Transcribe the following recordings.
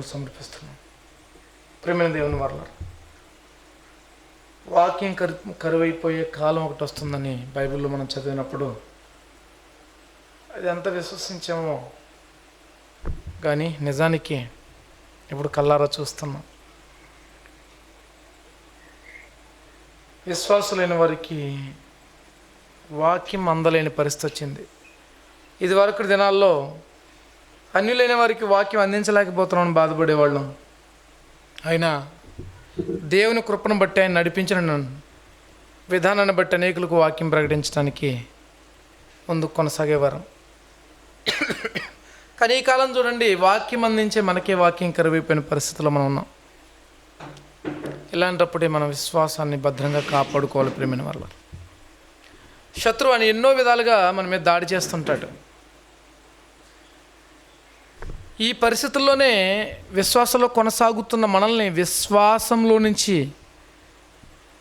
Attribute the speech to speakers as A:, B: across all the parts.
A: స్తోత్రములు సమర్పిస్తున్నాం. ప్రేమైన దేవుని వారలారా, వాక్యం కరువైపోయే కాలం ఒకటి వస్తుందని బైబిల్లో మనం చదివినప్పుడు అది ఎంత విశ్వసించామో కానీ నిజానికి ఇప్పుడు కల్లారా చూస్తున్నాం. విశ్వాసులైన వారికి వాక్యం అందలేని పరిస్థితి వచ్చింది. ఇదివరకు దినాల్లో అన్యులైన వారికి వాక్యం అందించలేకపోతున్నామని బాధపడేవాళ్ళం. అయినా దేవుని కృపను బట్టి ఆయన నడిపించిన విధానాన్ని బట్టి అనేకులకు వాక్యం ప్రకటించడానికి ముందుకు కొనసాగేవారు. కానీ ఈ కాలం చూడండి, వాక్యం అందించే మనకే వాక్యం కరువైపోయిన పరిస్థితుల్లో మనం ఉన్నాం. ఇలాంటప్పుడే మన విశ్వాసాన్ని భద్రంగా కాపాడుకోవాలి. ప్రేమైన వల్ల శత్రువు అని ఎన్నో విధాలుగా మన మీద దాడి చేస్తుంటాడు. ఈ పరిస్థితుల్లోనే విశ్వాసంలో కొనసాగుతున్న మనల్ని విశ్వాసంలో నుంచి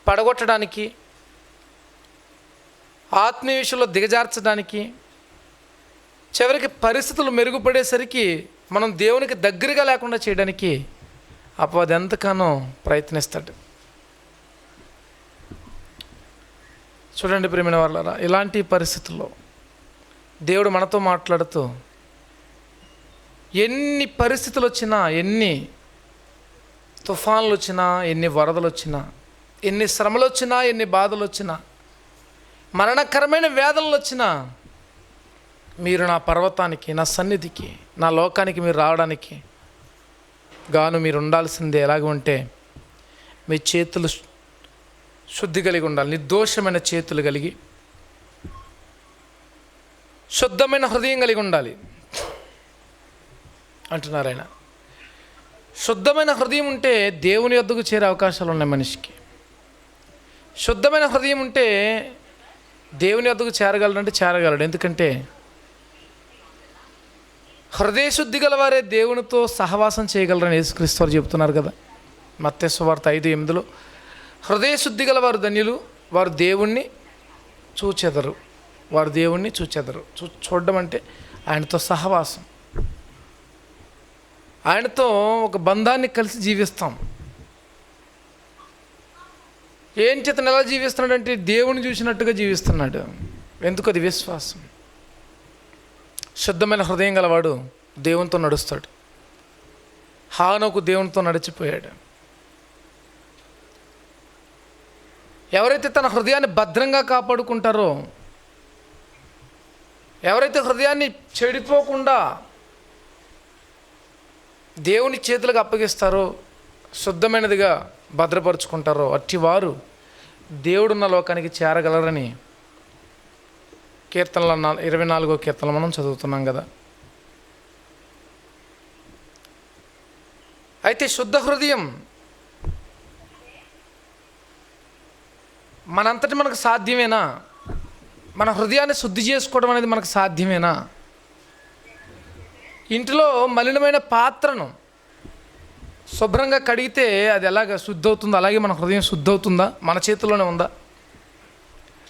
A: పడగొట్టడానికి, ఆత్మీయ విషయంలో దిగజార్చడానికి, చివరికి పరిస్థితులు మెరుగుపడేసరికి మనం దేవునికి దగ్గరగా లేకుండా చేయడానికి అపవాది ఎంతగానో ప్రయత్నిస్తాడు. చూడండి ప్రేమైన వాళ్ళారా, ఇలాంటి పరిస్థితుల్లో దేవుడు మనతో మాట్లాడుతూ ఎన్ని పరిస్థితులు వచ్చినా, ఎన్ని తుఫాన్లు వచ్చినా, ఎన్ని వరదలు వచ్చినా, ఎన్ని శ్రమలు వచ్చినా, ఎన్ని బాధలు వచ్చినా, మరణకరమైన వేదనలు వచ్చినా మీరు నా పర్వతానికి, నా సన్నిధికి, నా లోకానికి మీరు రావడానికి గాను మీరు ఉండాల్సిందే. ఎలాగ ఉంటే మీ చేతులు శుద్ధి కలిగి ఉండాలి, నిర్దోషమైన చేతులు కలిగి, శుద్ధమైన హృదయం కలిగి ఉండాలి అంటున్నారు ఆయన. శుద్ధమైన హృదయం ఉంటే దేవుని యొద్దకు చేరే అవకాశాలు ఉన్నాయి మనిషికి. శుద్ధమైన హృదయం ఉంటే దేవుని యొద్దకు చేరగలడంటే చేరగలడు. ఎందుకంటే హృదయ శుద్ధి గలవారే దేవునితో సహవాసం చేయగలరని యేసుక్రీస్తు వారు చెబుతున్నారు కదా. మత్తయి సువార్త 5:8 హృదయ శుద్ధి గలవారు ధన్యులు, వారు దేవుణ్ణి చూచెదరు. వారు దేవుణ్ణి చూచెదరు. చూడడం అంటే ఆయనతో సహవాసం, ఆయనతో ఒక బంధాన్ని కలిసి జీవిస్తాం. ఏం చేతను ఎలా జీవిస్తున్నాడంటే దేవుని చూసినట్టుగా జీవిస్తున్నాడు. ఎందుకు? అది విశ్వాసం. శుద్ధమైన హృదయం గలవాడు దేవునితో నడుస్తాడు. హానోకు దేవునితో నడిచిపోయాడు. ఎవరైతే తన హృదయాన్ని భద్రంగా కాపాడుకుంటారో, ఎవరైతే హృదయాన్ని చెడిపోకుండా దేవుని చేతులకు అప్పగిస్తారో, శుద్ధమైనదిగా భద్రపరుచుకుంటారో, అట్టివారు దేవుడున్న లోకానికి చేరగలరని కీర్తనల 24వ కీర్తనలు మనం చదువుతున్నాం కదా. అయితే శుద్ధ హృదయం మనంతటి మనకు సాధ్యమేనా? మన హృదయాన్ని శుద్ధి చేసుకోవడం అనేది మనకు సాధ్యమేనా? ఇంటిలో మలినమైన పాత్రను శుభ్రంగా కడిగితే అది ఎలాగ శుద్ధి అవుతుందో, అలాగే మన హృదయం శుద్ధి అవుతుందా? మన చేతిలోనే ఉందా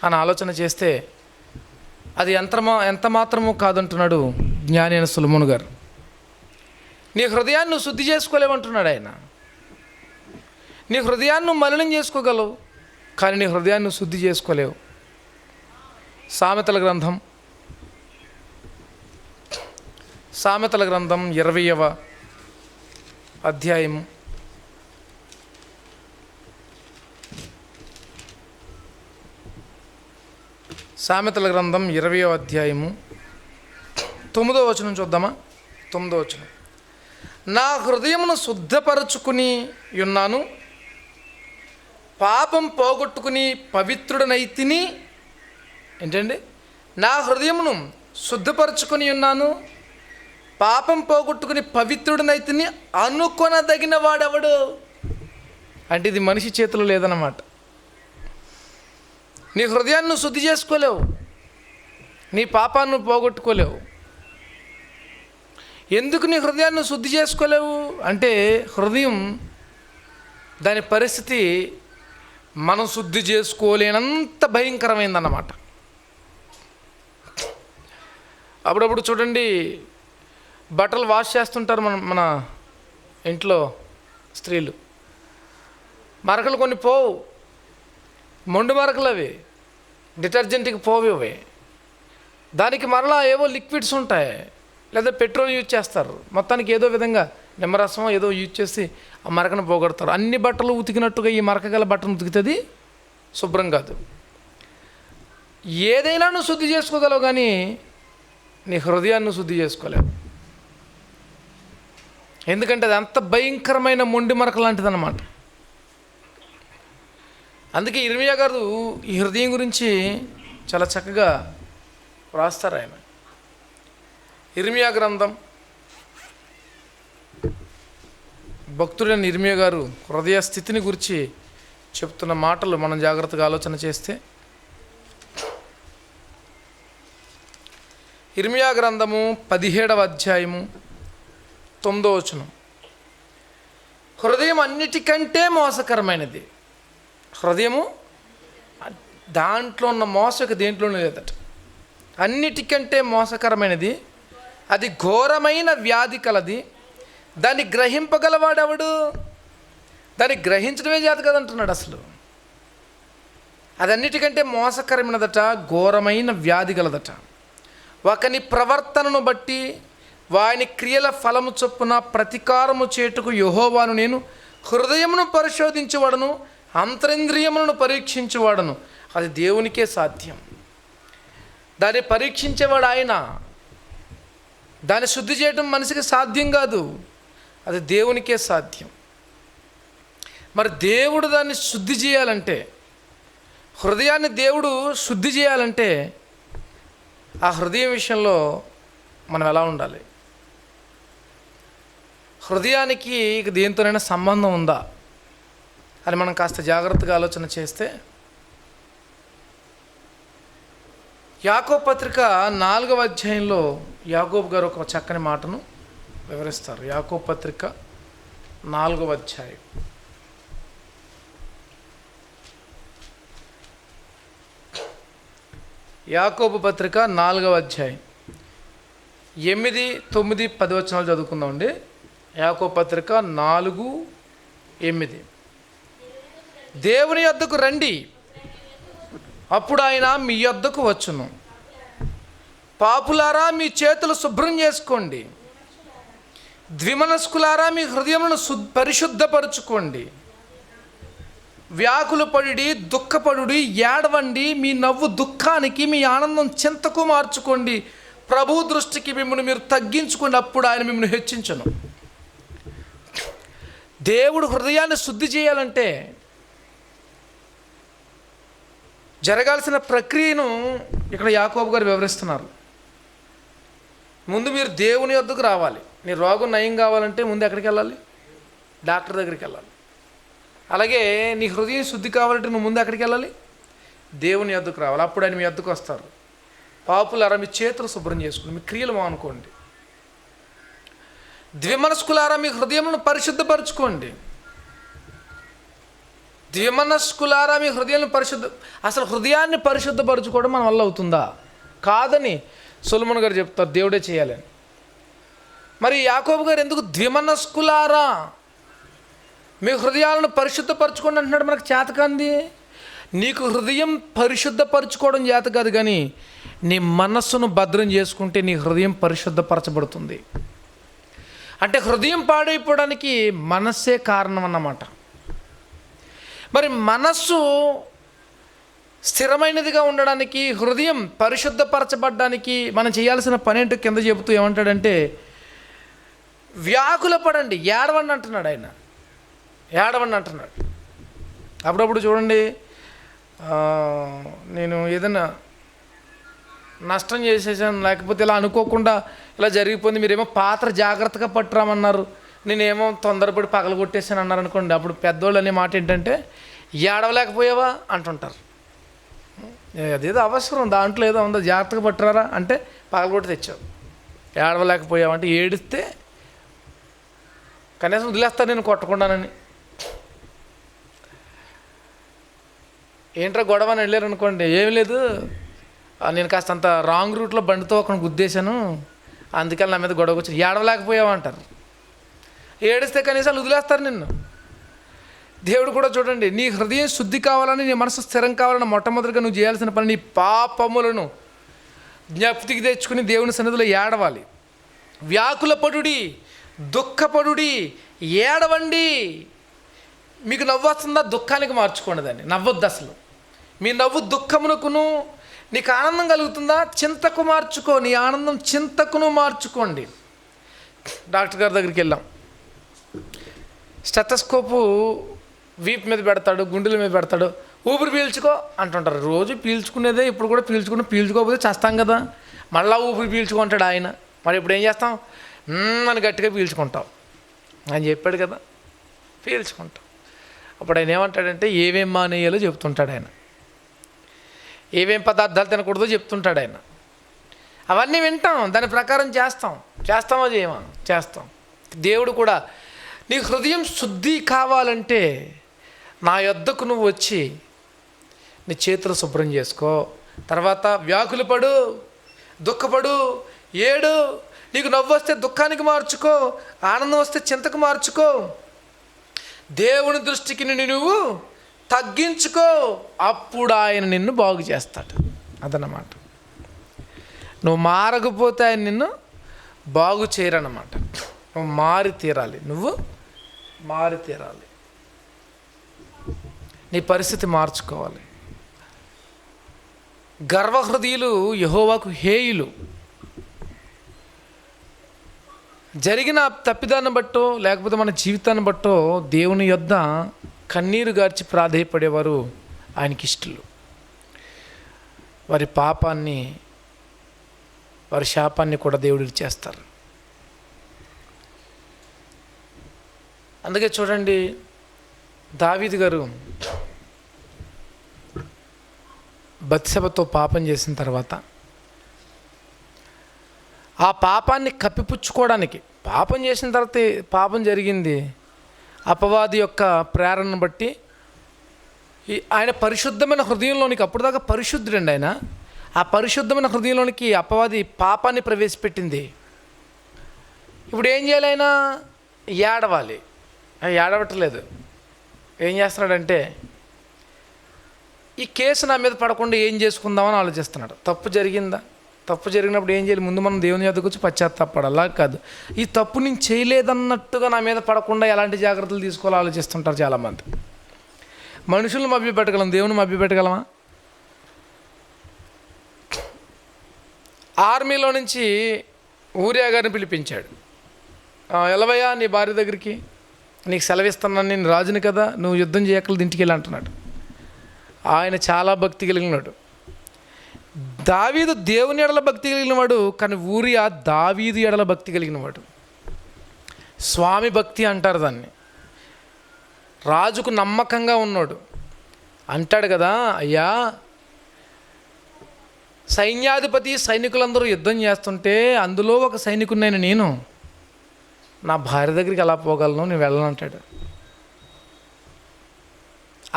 A: అని ఆలోచన చేస్తే అది ఎంత మాత్రమూ కాదంటున్నాడు జ్ఞాని అయిన సొలొమోను గారు. నీ హృదయాన్ని నువ్వు శుద్ధి చేసుకోలేమంటున్నాడు ఆయన. నీ హృదయాన్ని నువ్వు మలినం చేసుకోగలవు, కానీ నీ హృదయాన్ని నువ్వు శుద్ధి చేసుకోలేవు. సామెతల గ్రంథం 20వ అధ్యాయము 20వ అధ్యాయము 9వ వచనం చూద్దామా? 9వ వచనం. నా హృదయమును శుద్ధపరచుకుని ఉన్నాను, పాపం పోగొట్టుకుని పవిత్రుడనైతిని. ఏంటండి? నా హృదయమును శుద్ధపరచుకుని ఉన్నాను, పాపం పోగొట్టుకుని పవిత్రుడనైతిని అనుకొనదగిన వాడెవడు? అంటే ఇది మనిషి చేతిలో లేదన్నమాట. నీ హృదయాన్ని నువ్వు శుద్ధి చేసుకోలేవు, నీ పాపాన్ని నువ్వు పోగొట్టుకోలేవు. ఎందుకు నీ హృదయాన్ని శుద్ధి చేసుకోలేవు అంటే, హృదయం దాని పరిస్థితి మనం శుద్ధి చేసుకోలేనంత భయంకరమైందన్నమాట. అప్పుడప్పుడు చూడండి, బట్టలు వాష్ చేస్తుంటారు మన ఇంట్లో స్త్రీలు. మరకలు కొన్ని పోవు, మొండు మరకలు అవి, డిటర్జెంట్కి పోవు అవి. దానికి మరలా ఏవో లిక్విడ్స్ ఉంటాయి, లేదా పెట్రోల్ యూజ్ చేస్తారు. మొత్తానికి ఏదో విధంగా నిమ్మరసం ఏదో యూజ్ చేసి ఆ మరకను పోగొడతారు. అన్ని బట్టలు ఉతికినట్టుగా ఈ మరక గల బట్టను ఉతికితుంది, శుభ్రం కాదు. ఏదైనా నువ్వు శుద్ధి చేసుకోగలవు, కానీ నీ హృదయాన్ని శుద్ధి చేసుకోలేవు. ఎందుకంటే అది అంత భయంకరమైన మొండి మరక లాంటిది అన్నమాట. అందుకే ఇర్మియా గారు ఈ హృదయం గురించి చాలా చక్కగా రాస్తారు ఆయన. ఇర్మియా గ్రంథం, భక్తుడైన ఇర్మియా గారు హృదయ స్థితిని గురించి చెప్తున్న మాటలు మనం జాగ్రత్తగా ఆలోచన చేస్తే, ఇర్మియా గ్రంథము 17వ అధ్యాయము 9వ వచనం. హృదయం అన్నిటికంటే మోసకరమైనది. హృదయము దాంట్లో ఉన్న మోసకు దేంట్లోనూ లేదట. అన్నిటికంటే మోసకరమైనది, అది ఘోరమైన వ్యాధి కలది, దాన్ని గ్రహింపగలవాడెవడు? దాన్ని గ్రహించడమే చేత కదంటున్నాడు. అసలు అది అన్నిటికంటే మోసకరమైనదట, ఘోరమైన వ్యాధి కలదట. ఒకని ప్రవర్తనను బట్టి వాని క్రియల ఫలము చొప్పున ప్రతీకారము చేటుకు యెహోవాను నేను హృదయమును పరిశోధించువాడను, అంతరింద్రియములను పరీక్షించువాడను. అది దేవునికే సాధ్యం. దాన్ని పరీక్షించేవాడు ఆయన. దాన్ని శుద్ధి చేయడం మనిషికి సాధ్యం కాదు, అది దేవునికే సాధ్యం. మరి దేవుడు దాన్ని శుద్ధి చేయాలంటే, హృదయాన్ని దేవుడు శుద్ధి చేయాలంటే, ఆ హృదయం విషయంలో మనం ఎలా ఉండాలి? హృదయానికి దేనితోనైనా సంబంధం ఉందా అని మనం కాస్త జాగ్రత్తగా ఆలోచన చేస్తే, యాకోబు పత్రిక 4వ అధ్యాయంలో యాకోబు గారు ఒక చక్కని మాటను వివరిస్తారు. యాకోబు పత్రిక 4వ అధ్యాయం యాకోబు పత్రిక 4వ అధ్యాయం 8, 9, 10 వచనాలు చదువుకుందామండి. యాకోబు పత్రిక 4:8. దేవుని యొద్దకు రండి, అప్పుడు ఆయన మీ యొద్దకు వచ్చును. పాపులారా మీ చేతులు శుభ్రం చేసుకోండి, ద్విమనస్కులారా మీ హృదయములను పరిశుద్ధపరచుకోండి. వ్యాకులు పడి దుఃఖపడుడి, ఏడవండి, మీ నవ్వు దుఃఖానికి మీ ఆనందం చింతకు మార్చుకోండి. ప్రభు దృష్టికి మిమ్మల్ని మీరు తగ్గించుకోండి, అప్పుడు ఆయన మిమ్మల్ని హెచ్చించను. దేవుడు హృదయాన్ని శుద్ధి చేయాలంటే జరగాల్సిన ప్రక్రియను ఇక్కడ యాకోబు గారు వివరిస్తున్నారు. ముందు మీరు దేవుని వద్దకు రావాలి. నీ రోగం నయం కావాలంటే ముందు ఎక్కడికి వెళ్ళాలి? డాక్టర్ దగ్గరికి వెళ్ళాలి. అలాగే నీ హృదయం శుద్ధి కావాలంటే నువ్వు ముందు ఎక్కడికి వెళ్ళాలి? దేవుని వద్దకు రావాలి. అప్పుడు ఆయన మీ వద్దకు వస్తారు. పాపులారా మీ చేతులు శుభ్రం చేసుకోండి, మీ క్రియలు మానుకోండి. ద్విమనస్కులారా మీ హృదయములను పరిశుద్ధపరచుకోండి. ద్విమనస్కులారా మీ హృదయాన్ని అసలు హృదయాన్ని పరిశుద్ధపరచుకోవడం మన వల్ల అవుతుందా? కాదని సొలొమోను గారు చెప్తారు, దేవుడే చేయాలని. మరి యాకోబు గారు ఎందుకు ద్విమనస్కులారా మీ హృదయాలను పరిశుద్ధపరచుకోండి అంటున్నాడు? మనకు చేతకాంది. నీకు హృదయం పరిశుద్ధపరచుకోవడం చేత కాదు, కానీ నీ మనస్సును భద్రం చేసుకుంటే నీ హృదయం పరిశుద్ధపరచబడుతుంది. అంటే హృదయం పాడైపోవడానికి మనస్సే కారణం అన్నమాట. మరి మనస్సు స్థిరమైనదిగా ఉండడానికి, హృదయం పరిశుద్ధపరచబడ్డానికి మనం చేయాల్సిన పని ఏంటో కింద చెబుతూ ఏమంటాడంటే, వ్యాకుల పడండి, ఏడవండి అంటున్నాడు ఆయన. ఏడవండి అంటున్నాడు. అప్పుడప్పుడు చూడండి, నేను ఏదైనా నష్టం చేసేసాను, లేకపోతే ఇలా అనుకోకుండా ఇలా జరిగిపోయింది, మీరేమో పాత్ర జాగ్రత్తగా పట్టురామన్నారు, నేనేమో తొందరపడి పగల కొట్టేసాను అన్నారు అనుకోండి. అప్పుడు పెద్దోళ్ళు అనే మాట ఏంటంటే, ఏడవలేకపోయావా అంటుంటారు. అదేదో అవసరం, దాంట్లో ఏదో ఉందో, జాగ్రత్తగా పట్టురారా అంటే పగలగొట్టి తెచ్చావు. ఏడవలేకపోయావు అంటే ఏడిస్తే కనీసం వదిలేస్తాను నేను కొట్టకుండానని. ఏంట్రా గొడవ అని వెళ్ళారు అనుకోండి, ఏమి లేదు, నేను కాస్త అంత రాంగ్ రూట్లో బండితో ఒక గుద్దేశాను, అందుకని నా మీద గొడవ వచ్చి ఏడవలేకపోయావు అంటారు. ఏడిస్తే కనీసం వదిలేస్తారు నిన్ను. దేవుడు కూడా చూడండి, నీ హృదయం శుద్ధి కావాలని, నీ మనసు స్థిరం కావాలని మొట్టమొదటిగా నువ్వు చేయాల్సిన పని నీ పాపములను జ్ఞప్తికి తెచ్చుకుని దేవుని సన్నిధిలో ఏడవాలి. వ్యాకులపడుడి, దుఃఖపడుడి, ఏడవండి. మీకు నవ్వు వస్తుందా? దుఃఖానికి మార్చుకోండి దాన్ని, నవ్వొద్దు అసలు. మీ నవ్వు దుఃఖమునకును, నీకు ఆనందం కలుగుతుందా? చింతకు మార్చుకో, నీ ఆనందం చింతకును మార్చుకోండి. డాక్టర్ గారి దగ్గరికి వెళ్ళాం, స్టెతస్కోపు వీపు మీద పెడతాడు, గుండెల మీద పెడతాడు, ఊపిరి పీల్చుకో అంటుంటారు. రోజు పీల్చుకునేదే, ఇప్పుడు కూడా పీల్చుకోకపోతే చేస్తాం కదా, మళ్ళీ ఊపిరి పీల్చుకుంటాడు ఆయన. మరి ఇప్పుడు ఏం చేస్తాం? అని గట్టిగా పీల్చుకుంటాం. ఆయన చెప్పాడు కదా, పీల్చుకుంటాం. అప్పుడు ఆయన ఏమంటాడంటే ఏమేం మానేయాలో చెప్తుంటాడు ఆయన, ఏమేం పదార్థాలు తినకూడదో చెప్తుంటాడు ఆయన. అవన్నీ వింటాం, దాని ప్రకారం చేస్తామో చేయమా? చేస్తాం. దేవుడు కూడా నీ హృదయం శుద్ధి కావాలంటే నా యొద్దకు నువ్వు వచ్చి నీ చేతులు శుభ్రం చేసుకో. తర్వాత వ్యాకులపడు, దుఃఖపడు, ఏడు. నీకు నవ్వు వస్తే దుఃఖానికి మార్చుకో, ఆనందం వస్తే చింతకు మార్చుకో. దేవుని దృష్టికి నువ్వు తగ్గించుకో, అప్పుడు ఆయన నిన్ను బాగు చేస్తాడు. అదన్నమాట. నువ్వు మారకపోతే ఆయన నిన్ను బాగు చేయరన్నమాట. నువ్వు మారి తీరాలి, నీ పరిస్థితి మార్చుకోవాలి. గర్వహృదయులు యెహోవాకు హేయులు. జరిగిన తప్పిదాన్ని బట్టో లేకపోతే మన జీవితాన్ని బట్టో దేవుని యొద్ద కన్నీరు గార్చి ప్రాధేయపడేవారు ఆయనకి ఇష్టలు. వారి పాపాన్ని, వారి శాపాన్ని కూడా దేవుడు ఇచ్చేస్తారు. అందుకే చూడండి, దావీదు గారు బత్షెబతో పాపం చేసిన తర్వాత ఆ పాపాన్ని కప్పిపుచ్చుకోవడానికి, పాపం చేసిన తర్వాత పాపం జరిగింది అపవాది యొక్క ప్రేరణను బట్టి, ఆయన పరిశుద్ధమైన హృదయంలోనికి, అప్పుడు దాకా పరిశుద్ధుడండి ఆయన, ఆ పరిశుద్ధమైన హృదయంలోనికి అపవాది పాపాన్ని ప్రవేశపెట్టింది. ఇప్పుడు ఏం చేయాలి? ఆయన ఏడవాలి. ఏడవట్లేదు. ఏం చేస్తున్నాడంటే ఈ కేసు నా మీద పడకుండా ఏం చేసుకుందామని ఆలోచిస్తున్నాడు. తప్పు జరిగిందా? తప్పు జరిగినప్పుడు ఏం చేయాలి? ముందు మనం దేవుని యొద్దకు వచ్చి పశ్చాత్తాపడాలి. అలా కాదు, ఈ తప్పు నేను చేయలేదన్నట్టుగా నా మీద పడకుండా ఎలాంటి జాగ్రత్తలు తీసుకోవాలో ఆలోచిస్తుంటారు చాలామంది. మనుషులను మభ్యపెట్టగలం, దేవుని మభ్యపెట్టగలమా? ఆర్మీలో నుంచి ఊరియా గారిని పిలిపించాడు. ఎలవయ్యా నీ భార్య దగ్గరికి, నీకు సెలవిస్తున్నాను, నేను రాజుని కదా, నువ్వు యుద్ధం చేయక్కర్లేదు, ఇంటికి వెళ్ళి అంటున్నాడు. ఆయన చాలా భక్తి కలిగినాడు. దావీదు దేవుని ఎడల భక్తి కలిగినవాడు, కానీ ఊరియా దావీదు ఎడల భక్తి కలిగినవాడు. స్వామి భక్తి అంటారు దాన్ని. రాజుకు నమ్మకంగా ఉన్నాడు. అంటాడు కదా, అయ్యా సైన్యాధిపతి సైనికులందరూ యుద్ధం చేస్తుంటే అందులో ఒక సైనికుడినైన నేను నా భార్య దగ్గరికి ఎలా పోగలను, నేను వెళ్ళను అంటాడు.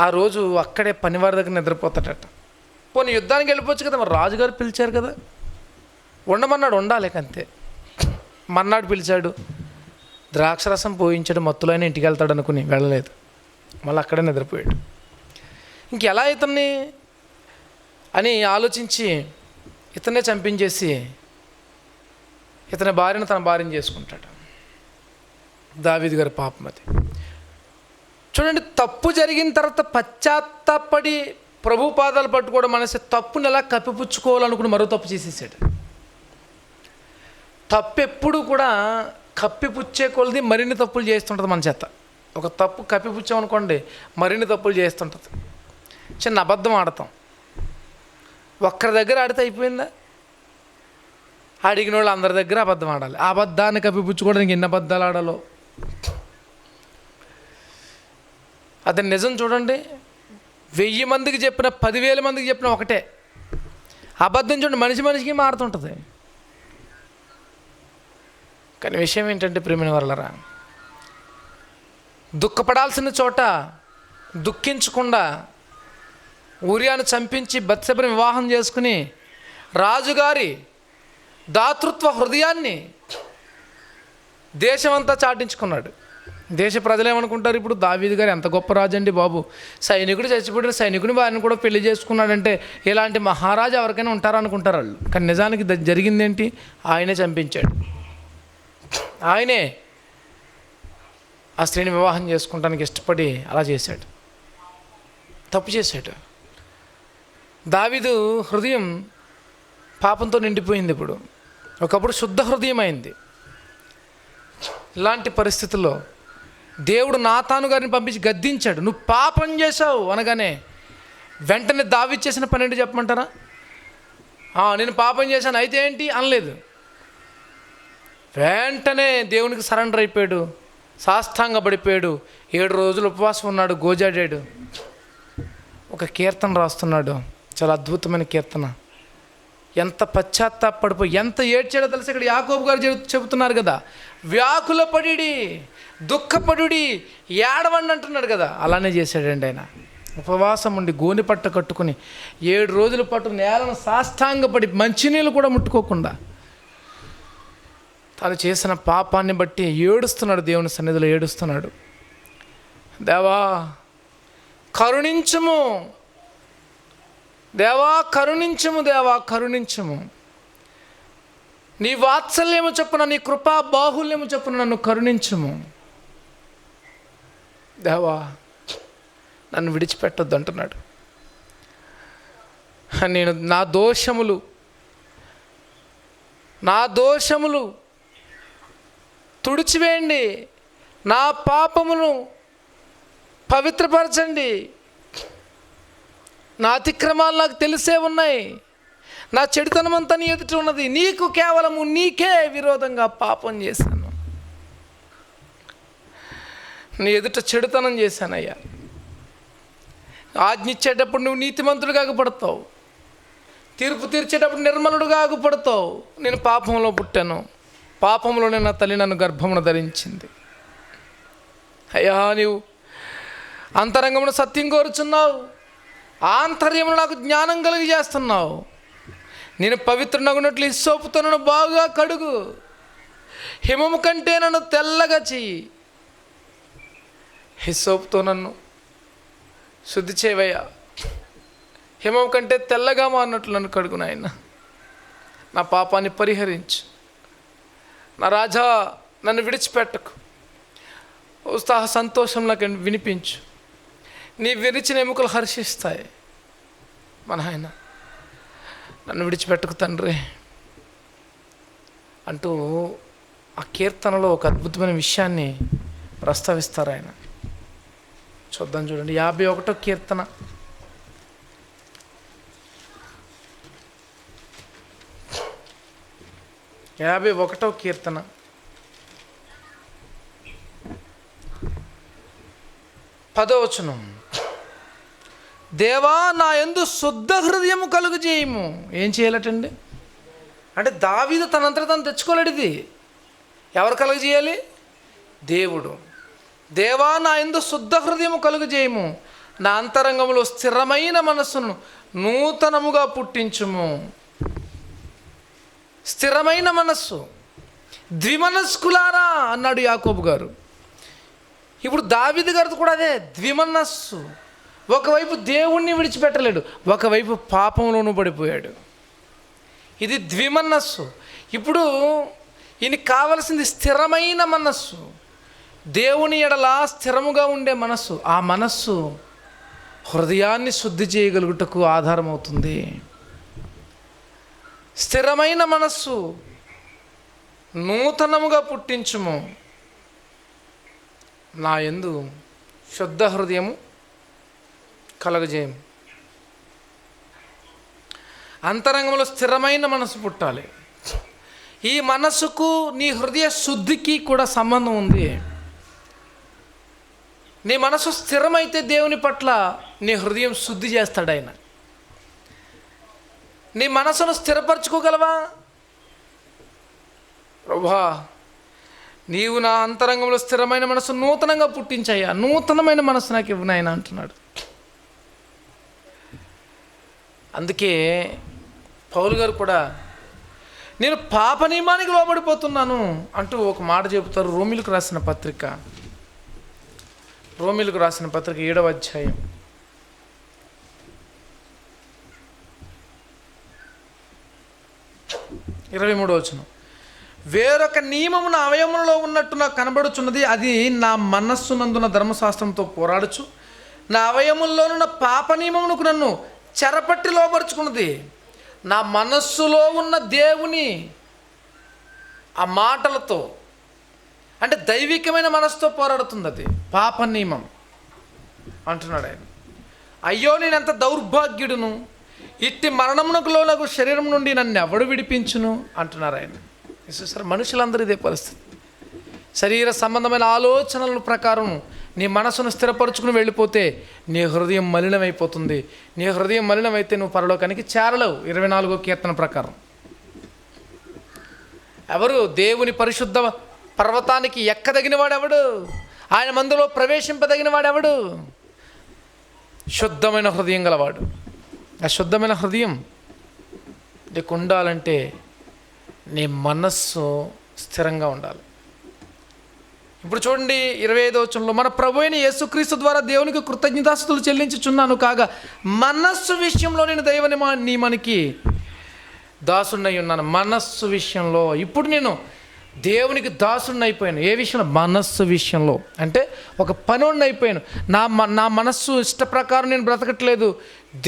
A: ఆ రోజు అక్కడే పనివారి దగ్గర నిద్రపోతాడట. పోనీ యుద్ధానికి వెళ్ళిపోవచ్చు కదా, మరి రాజుగారు పిలిచారు కదా, ఉండమన్నాడు, ఉండాలి అంతే. మర్నాడు పిలిచాడు, ద్రాక్షరసం పోయించాడు, మత్తులో అయినా ఇంటికి వెళ్తాడు అనుకుని వెళ్ళలేదు, మళ్ళీ అక్కడే నిద్రపోయాడు. ఇంకెలా ఇతన్ని అని ఆలోచించి ఇతన్నే చంపించేసి ఇతని భార్యను తన భార్యను చేసుకుంటాడు. దావీదు గారి పాపం అది. చూడండి, తప్పు జరిగిన తర్వాత పశ్చాత్తాపడి ప్రభు పాదాలు పట్టుకోవడం మనసి తప్పుని ఎలా కప్పిపుచ్చుకోవాలనుకుని మరో తప్పు చేసేసాడు. తప్పు ఎప్పుడు కూడా కప్పిపుచ్చే కొలది మరిన్ని తప్పులు చేస్తుంటుంది మన చేత. ఒక తప్పు కప్పిపుచ్చామనుకోండి, మరిన్ని తప్పులు చేస్తుంటుంది. చిన్న అబద్ధం ఆడతాం, ఒక్కరి దగ్గర ఆడితే అయిపోయిందా? అడిగిన వాళ్ళు అందరి దగ్గర అబద్ధం ఆడాలి. ఆ అబద్ధాన్ని కప్పిపుచ్చుకోవడానికి ఎన్ని అబద్ధాలు ఆడాలో. అతను నిజం చూడండి, 1000 మందికి చెప్పిన 10,000 మందికి చెప్పిన ఒకటే. అబద్ధం చూడండి, మనిషికి మారుతుంటుంది. కానీ విషయం ఏంటంటే ప్రియమైన వారలారా, దుఃఖపడాల్సిన చోట దుఃఖించకుండా ఊరియాను చంపించి బత్షెబను వివాహం చేసుకుని రాజుగారి దాతృత్వ హృదయాన్ని దేశమంతా చాటించుకున్నాడు. దేశ ప్రజలు ఏమనుకుంటారు? ఇప్పుడు దావీదు గారు ఎంత గొప్ప రాజు అండి బాబు, సైనికుడు చచ్చిపోయిన సైనికుని వారిని కూడా పెళ్లి చేసుకున్నాడంటే ఇలాంటి మహారాజు ఎవరికైనా ఉంటారనుకుంటారు వాళ్ళు. కానీ నిజానికి జరిగిందేంటి? ఆయనే చంపించాడు. ఆయనే ఆ స్త్రీని వివాహం చేసుకుంటానికి ఇష్టపడి అలా చేశాడు, తప్పు చేశాడు. దావీదు హృదయం పాపంతో నిండిపోయింది. ఇప్పుడు ఒకప్పుడు శుద్ధ హృదయం అయింది. ఇలాంటి పరిస్థితుల్లో దేవుడు నాతాను గారిని పంపించి గద్దించాడు. నువ్వు పాపం చేశావు అనగానే వెంటనే దావీదు చేసిన పని ఏంటి చెప్పమంటారా? నేను పాపం చేశాను అయితే ఏంటి అనలేదు. వెంటనే దేవునికి సరెండర్ అయిపోయాడు, సాష్టాంగపడిపోయాడు. 7 రోజులు ఉపవాసం ఉన్నాడు, గోజాడాడు. ఒక కీర్తన రాస్తున్నాడు, చాలా అద్భుతమైన కీర్తన. ఎంత పశ్చాత్తాపడిపోయి ఎంత ఏడ్చాడో తెలుసు. ఇక్కడ యాకోబు గారు చెబుతున్నారు కదా, వ్యాకులపడి దుఃఖపడుడి ఏడవండి అంటున్నాడు కదా, అలానే చేశాడండి ఆయన. ఉపవాసం ఉండి గోని పట్ట కట్టుకుని 7 రోజుల పాటు నేలను సాష్టాంగపడి మంచినీళ్ళు కూడా ముట్టుకోకుండా తాను చేసిన పాపాన్ని బట్టి ఏడుస్తున్నాడు, దేవుని సన్నిధిలో ఏడుస్తున్నాడు. దేవా కరుణించుము, దేవా కరుణించుము, దేవా కరుణించుము. నీ వాత్సల్యము చొప్పున, నీ కృపా బాహుల్యము చొప్పున నన్ను కరుణించుము. దేవా నన్ను విడిచిపెట్టొద్దు అంటున్నాడు. నేను నా దోషములు తుడిచివేయండి, నా పాపమును పవిత్రపరచండి. నా అతిక్రమాలు నాకు తెలిసే ఉన్నాయి, నా చెడుతనం అంతా నీ ఎదుట ఉన్నది. నీకే విరోధంగా పాపం చేశాను, నీ ఎదుట చెడుతనం చేశానయ్యా. ఆజ్ఞ ఇచ్చేటప్పుడు నువ్వు నీతిమంతుడుగా ఆగుపడతావు, తీర్పు తీర్చేటప్పుడు నిర్మలుడుగా ఆగుపడతావు. నేను పాపంలో పుట్టాను, పాపంలోనే నా తల్లి నన్ను గర్భమును ధరించింది. అయ్యా నీవు అంతరంగమును సత్యం కోరుచున్నావు, ఆంతర్యమును నాకు జ్ఞానం కలిగి చేస్తున్నావు. నేను పవిత్రునగునట్లు హిస్సోపుతో నన్ను బాగా కడుగు, హిమము కంటే నన్ను తెల్లగా చెయ్యి. హిస్సోపుతో నన్ను శుద్ధి చేయవయ్యా, హిమం కంటే తెల్లగా మారినట్లు నన్ను కడుగు నాయన. నా పాపాన్ని పరిహరించు, నా రాజా నన్ను విడిచిపెట్టకు. ఉత్సాహ సంతోషం నాకు వినిపించు, నీ విరిచిన ఎముకలు హర్షిస్తాయి. మన ఆయన నన్ను విడిచిపెట్టకు తండ్రి అంటూ ఆ కీర్తనలో ఒక అద్భుతమైన విషయాన్ని ప్రస్తావిస్తారు ఆయన. చూద్దాం చూడండి, 51వ కీర్తన 51వ కీర్తన 10వ వచనం. దేవా నా యందు శుద్ధ హృదయము కలుగు చేయము. ఏం చేయాలటండి అంటే దావీదు తనంతట తను తెచ్చుకోలేడు. ఇది ఎవరు కలుగు చేయాలి? దేవుడు. దేవా నా యందు శుద్ధ హృదయము కలుగు చేయము, నా అంతరంగంలో స్థిరమైన మనస్సును నూతనముగా పుట్టించుము. స్థిరమైన మనస్సు, ద్విమనస్కులారా అన్నాడు యాకోబు గారు. ఇప్పుడు దావీదు గారితో కూడా అదే ద్విమనస్సు. ఒకవైపు దేవుణ్ణి విడిచిపెట్టలేడు, ఒకవైపు పాపంలోనూ పడిపోయాడు. ఇది ద్విమనస్సు. ఇప్పుడు ఈయనకి కావలసింది స్థిరమైన మనస్సు, దేవుని ఎడల స్థిరముగా ఉండే మనస్సు. ఆ మనస్సు హృదయాన్ని శుద్ధి చేయగలుగుటకు ఆధారమవుతుంది. స్థిరమైన మనస్సు నూతనముగా పుట్టించుము, నా యందు శుద్ధ హృదయము కలగజేయము. అంతరంగంలో స్థిరమైన మనసు పుట్టాలి. ఈ మనస్సుకు నీ హృదయ శుద్ధికి కూడా సంబంధం ఉంది. నీ మనసు స్థిరమైతే దేవుని పట్ల నీ హృదయం శుద్ధి చేస్తాడు ఆయన. నీ మనసును స్థిరపరచుకోగలవా? ప్రభువా నీవు నా అంతరంగంలో స్థిరమైన మనసు నూతనంగా పుట్టించాయా, నూతనమైన మనసు నాకు ఇవ్వు నాయన అంటున్నాడు. అందుకే పౌలు గారు కూడా నేను పాప నియమానికి లోబడిపోతున్నాను అంటూ ఒక మాట చెబుతారు. రోమిలకు రాసిన పత్రిక రోమీలకు రాసిన పత్రిక 7వ అధ్యాయం 23వ వచనం. వేరొక నియమము నా అవయములలో ఉన్నట్టు నాకు కనబడుచున్నది, అది నా మనస్సునందున ధర్మశాస్త్రంతో పోరాడుచు నా అవయముల్లోనున్న పాప నియమమునకు నన్ను చెరపట్టి లోపరుచుకున్నది. నా మనస్సులో ఉన్న దేవుని ఆ మాటలతో, అంటే దైవికమైన మనసుతో పోరాడుతుంది. అది పాప నియమం అంటున్నాడు ఆయన. అయ్యో నేను ఎంత దౌర్భాగ్యుడును, ఇట్టి మరణమునకు లోనగు శరీరం నుండి నన్ను ఎవడు విడిపించును అంటున్నారు ఆయన. సార్ మనుషులందరూ ఇదే పరిస్థితి. శరీర సంబంధమైన ఆలోచనల ప్రకారం నీ మనసును స్థిరపరుచుకుని వెళ్ళిపోతే నీ హృదయం మలినమైపోతుంది. నీ హృదయం మలినమైతే నువ్వు పరలోకానికి చేరలేవు. 24వ కీర్తన ప్రకారం ఎవరు దేవుని పరిశుద్ధ పర్వతానికి ఎక్కదగిన వాడెవడు? ఆయన మందులో ప్రవేశింపదగిన వాడెవడు? శుద్ధమైన హృదయం గలవాడు. ఆ శుద్ధమైన హృదయం నీకు ఉండాలంటే నీ మనస్సు స్థిరంగా ఉండాలి. ఇప్పుడు చూడండి 25వ వచనంలో, మన ప్రభు అయిన యేసుక్రీస్తు ద్వారా దేవునికి కృతజ్ఞతాస్తుతులు చెల్లించుచున్నాను కాగా మనస్సు విషయంలో నేను దైవ నియమానికి దాసుడినై ఉన్నాను. మనస్సు విషయంలో ఇప్పుడు నేను దేవునికి దాసుడిని అయిపోయాను. ఏ విషయంలో? మనస్సు విషయంలో. అంటే ఒక పనోడిని అయిపోయాను. నా మనస్సు ఇష్ట ప్రకారం నేను బ్రతకట్లేదు,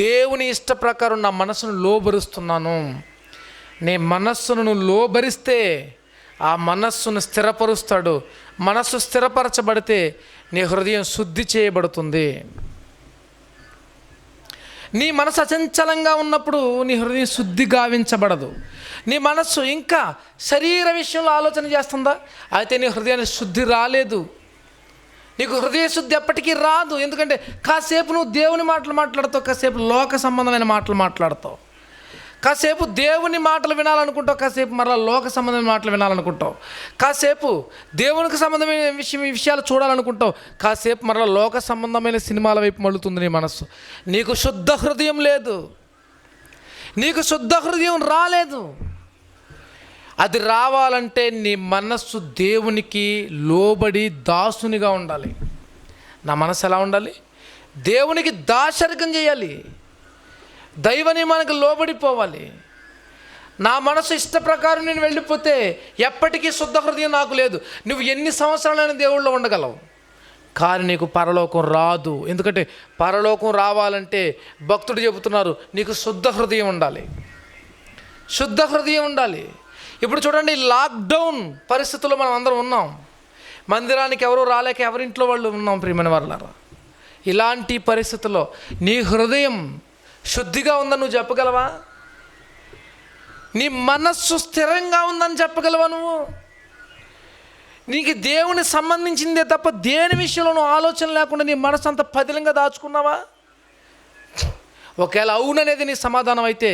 A: దేవుని ఇష్ట ప్రకారం నా మనస్సును లోబరుస్తున్నాను. నీ మనస్సును లోబరిస్తే ఆ మనస్సును స్థిరపరుస్తాడు. మనస్సు స్థిరపరచబడితే నీ హృదయం శుద్ధి చేయబడుతుంది. నీ మనసు అచంచలంగా ఉన్నప్పుడు నీ హృదయం శుద్ధి గావించబడదు. నీ మనస్సు ఇంకా శరీర విషయంలో ఆలోచన చేస్తుందా, అయితే నీ హృదయానికి శుద్ధి రాలేదు. నీకు హృదయ శుద్ధి ఎప్పటికీ రాదు. ఎందుకంటే కాసేపు నువ్వు దేవుని మాటలు మాట్లాడతావు, కాసేపు లోక సంబంధమైన మాటలు మాట్లాడతావు, కాసేపు దేవుని మాటలు వినాలనుకుంటావు, కాసేపు మరలా లోక సంబంధమైన మాటలు వినాలనుకుంటావు, కాసేపు దేవునికి సంబంధమైన విషయాలు చూడాలనుకుంటావు, కాసేపు మరలా లోక సంబంధమైన సినిమాల వైపు మళ్ళుతుంది నీ మనస్సు. నీకు శుద్ధ హృదయం లేదు, నీకు శుద్ధ హృదయం రాలేదు. అది రావాలంటే నీ మనస్సు దేవునికి లోబడి దాసునిగా ఉండాలి. నా మనసు ఎలా ఉండాలి? దేవునికి దాసరికం చేయాలి, దైవ నియమానికి లోబడిపోవాలి. నా మనసు ఇష్ట ప్రకారం నేను వెళ్ళిపోతే ఎప్పటికీ శుద్ధ హృదయం నాకు లేదు. నువ్వు ఎన్ని సంవత్సరాలైనా దేవుళ్ళో ఉండగలవు, కానీ నీకు పరలోకం రాదు. ఎందుకంటే పరలోకం రావాలంటే భక్తుడు చెబుతున్నారు, నీకు శుద్ధ హృదయం ఉండాలి, శుద్ధ హృదయం ఉండాలి. ఇప్పుడు చూడండి, లాక్డౌన్ పరిస్థితుల్లో మనం అందరం ఉన్నాం. మందిరానికి ఎవరు రాలేక ఎవరింట్లో వాళ్ళు ఉన్నాం. ప్రియమైన వారలారా, ఇలాంటి పరిస్థితుల్లో నీ హృదయం శుద్ధిగా ఉందని నువ్వు చెప్పగలవా? నీ మనస్సు స్థిరంగా ఉందని చెప్పగలవా? నీకు దేవుని సంబంధించిందే తప్ప దేని విషయంలో నువ్వు ఆలోచన లేకుండా నీ మనసు అంత పదిలంగా దాచుకున్నావా? ఒకవేళ అవుననేది నీ సమాధానం అయితే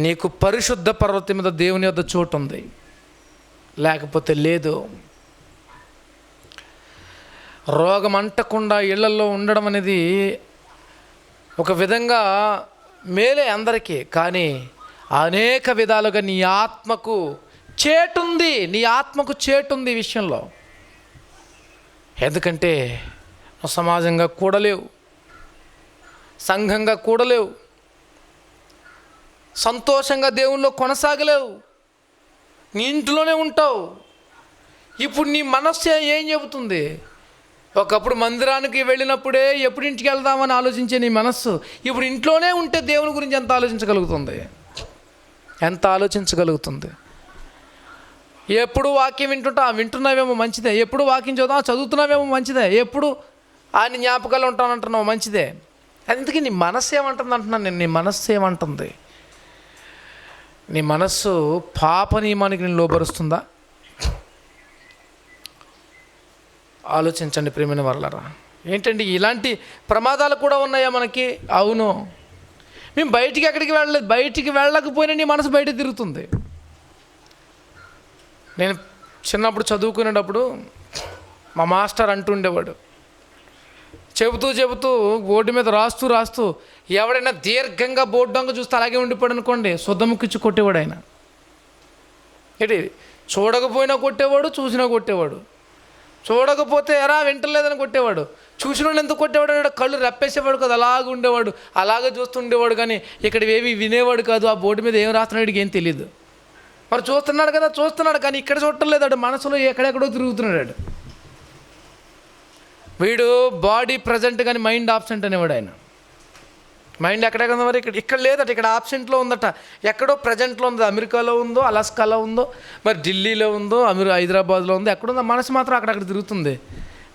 A: నీకు పరిశుద్ధ పర్వతం మీద దేవుని యొద్ద చోటు ఉంది, లేకపోతే లేదు. రోగం అంటకుండా ఇళ్లలో ఉండడం అనేది ఒక విధంగా మేలే అందరికీ, కానీ అనేక విధాలుగా నీ ఆత్మకు చేటుంది, నీ ఆత్మకు చేటుంది ఈ విషయంలో. ఎందుకంటే నువ్వు సమాజంగా కూడలేవు, సంఘంగా కూడలేవు, సంతోషంగా దేవుల్లో కొనసాగలేవు, నీ ఇంట్లోనే ఉంటావు. ఇప్పుడు నీ మనస్సు ఏం చెబుతుంది? ఒకప్పుడు మందిరానికి వెళ్ళినప్పుడే ఎప్పుడు ఇంటికి వెళ్దామని ఆలోచించే నీ మనస్సు ఇప్పుడు ఇంట్లోనే ఉంటే దేవుని గురించి ఎంత ఆలోచించగలుగుతుంది? ఎంత ఆలోచించగలుగుతుంది? ఎప్పుడు వాక్యం వింటున్నావేమో మంచిదే, ఎప్పుడు వాక్యం చదువుతున్నావేమో మంచిదే, ఎప్పుడు ఆయన జ్ఞాపకాలు ఉంటానంటున్నావు మంచిదే. అందుకే నీ మనస్సు ఏమంటుంది అంటున్నాను నేను. నీ మనస్సు ఏమంటుంది? నీ మనస్సు పాప నియమానికి నేను లోబరుస్తుందా? ఆలోచించండి ప్రియమైన వారలారా. ఏంటండి ఇలాంటి ప్రమాదాలు కూడా ఉన్నాయా మనకి? అవును. మేము బయటికి ఎక్కడికి వెళ్ళలేదు, బయటికి వెళ్ళకపోయినా నీ మనసు బయట తిరుగుతుంది. నేను చిన్నప్పుడు చదువుకునేటప్పుడు మా మాస్టర్ అంటుండేవాడు, చెబుతూ బోర్డు మీద రాస్తూ ఎవడైనా దీర్ఘంగా బోర్డు దొంగ చూస్తే అలాగే ఉండిపోయాడు అనుకోండి, శుద్ధముక్కిచ్చి కొట్టేవాడు ఆయన. ఏంటి, చూడకపోయినా కొట్టేవాడు, చూసినా కొట్టేవాడు. చూడకపోతే ఎరా వింటలేదని కొట్టేవాడు, చూసినోడు ఎందుకు కొట్టేవాడు అంటే కళ్ళు రెప్పేసేవాడు కాదు, అలాగే ఉండేవాడు, అలాగే చూస్తుండేవాడు. కానీ ఇక్కడ ఏవి వినేవాడు కాదు. ఆ బోర్డు మీద ఏం రాస్తున్నాడు ఏం తెలియదు. మరి చూస్తున్నాడు కదా, చూస్తున్నాడు కానీ ఇక్కడ చూడటం లేదాడు, మనసులో ఎక్కడెక్కడో తిరుగుతున్నాడు. వీడు బాడీ ప్రజెంట్ కానీ మైండ్ ఆబ్సెంట్ అనేవాడు. ఆయన మైండ్ ఎక్కడెక్కడ ఉంది, మరి ఇక్కడ లేదట, ఇక్కడ ఆబ్సెంట్లో ఉందట, ఎక్కడో ప్రజెంట్లో ఉంది. అమెరికాలో ఉందో, అలాస్కాలో ఉందో, మరి ఢిల్లీలో ఉందో, హైదరాబాద్లో ఉందో, ఎక్కడుందో, మనసు మాత్రం అక్కడక్కడ తిరుగుతుంది.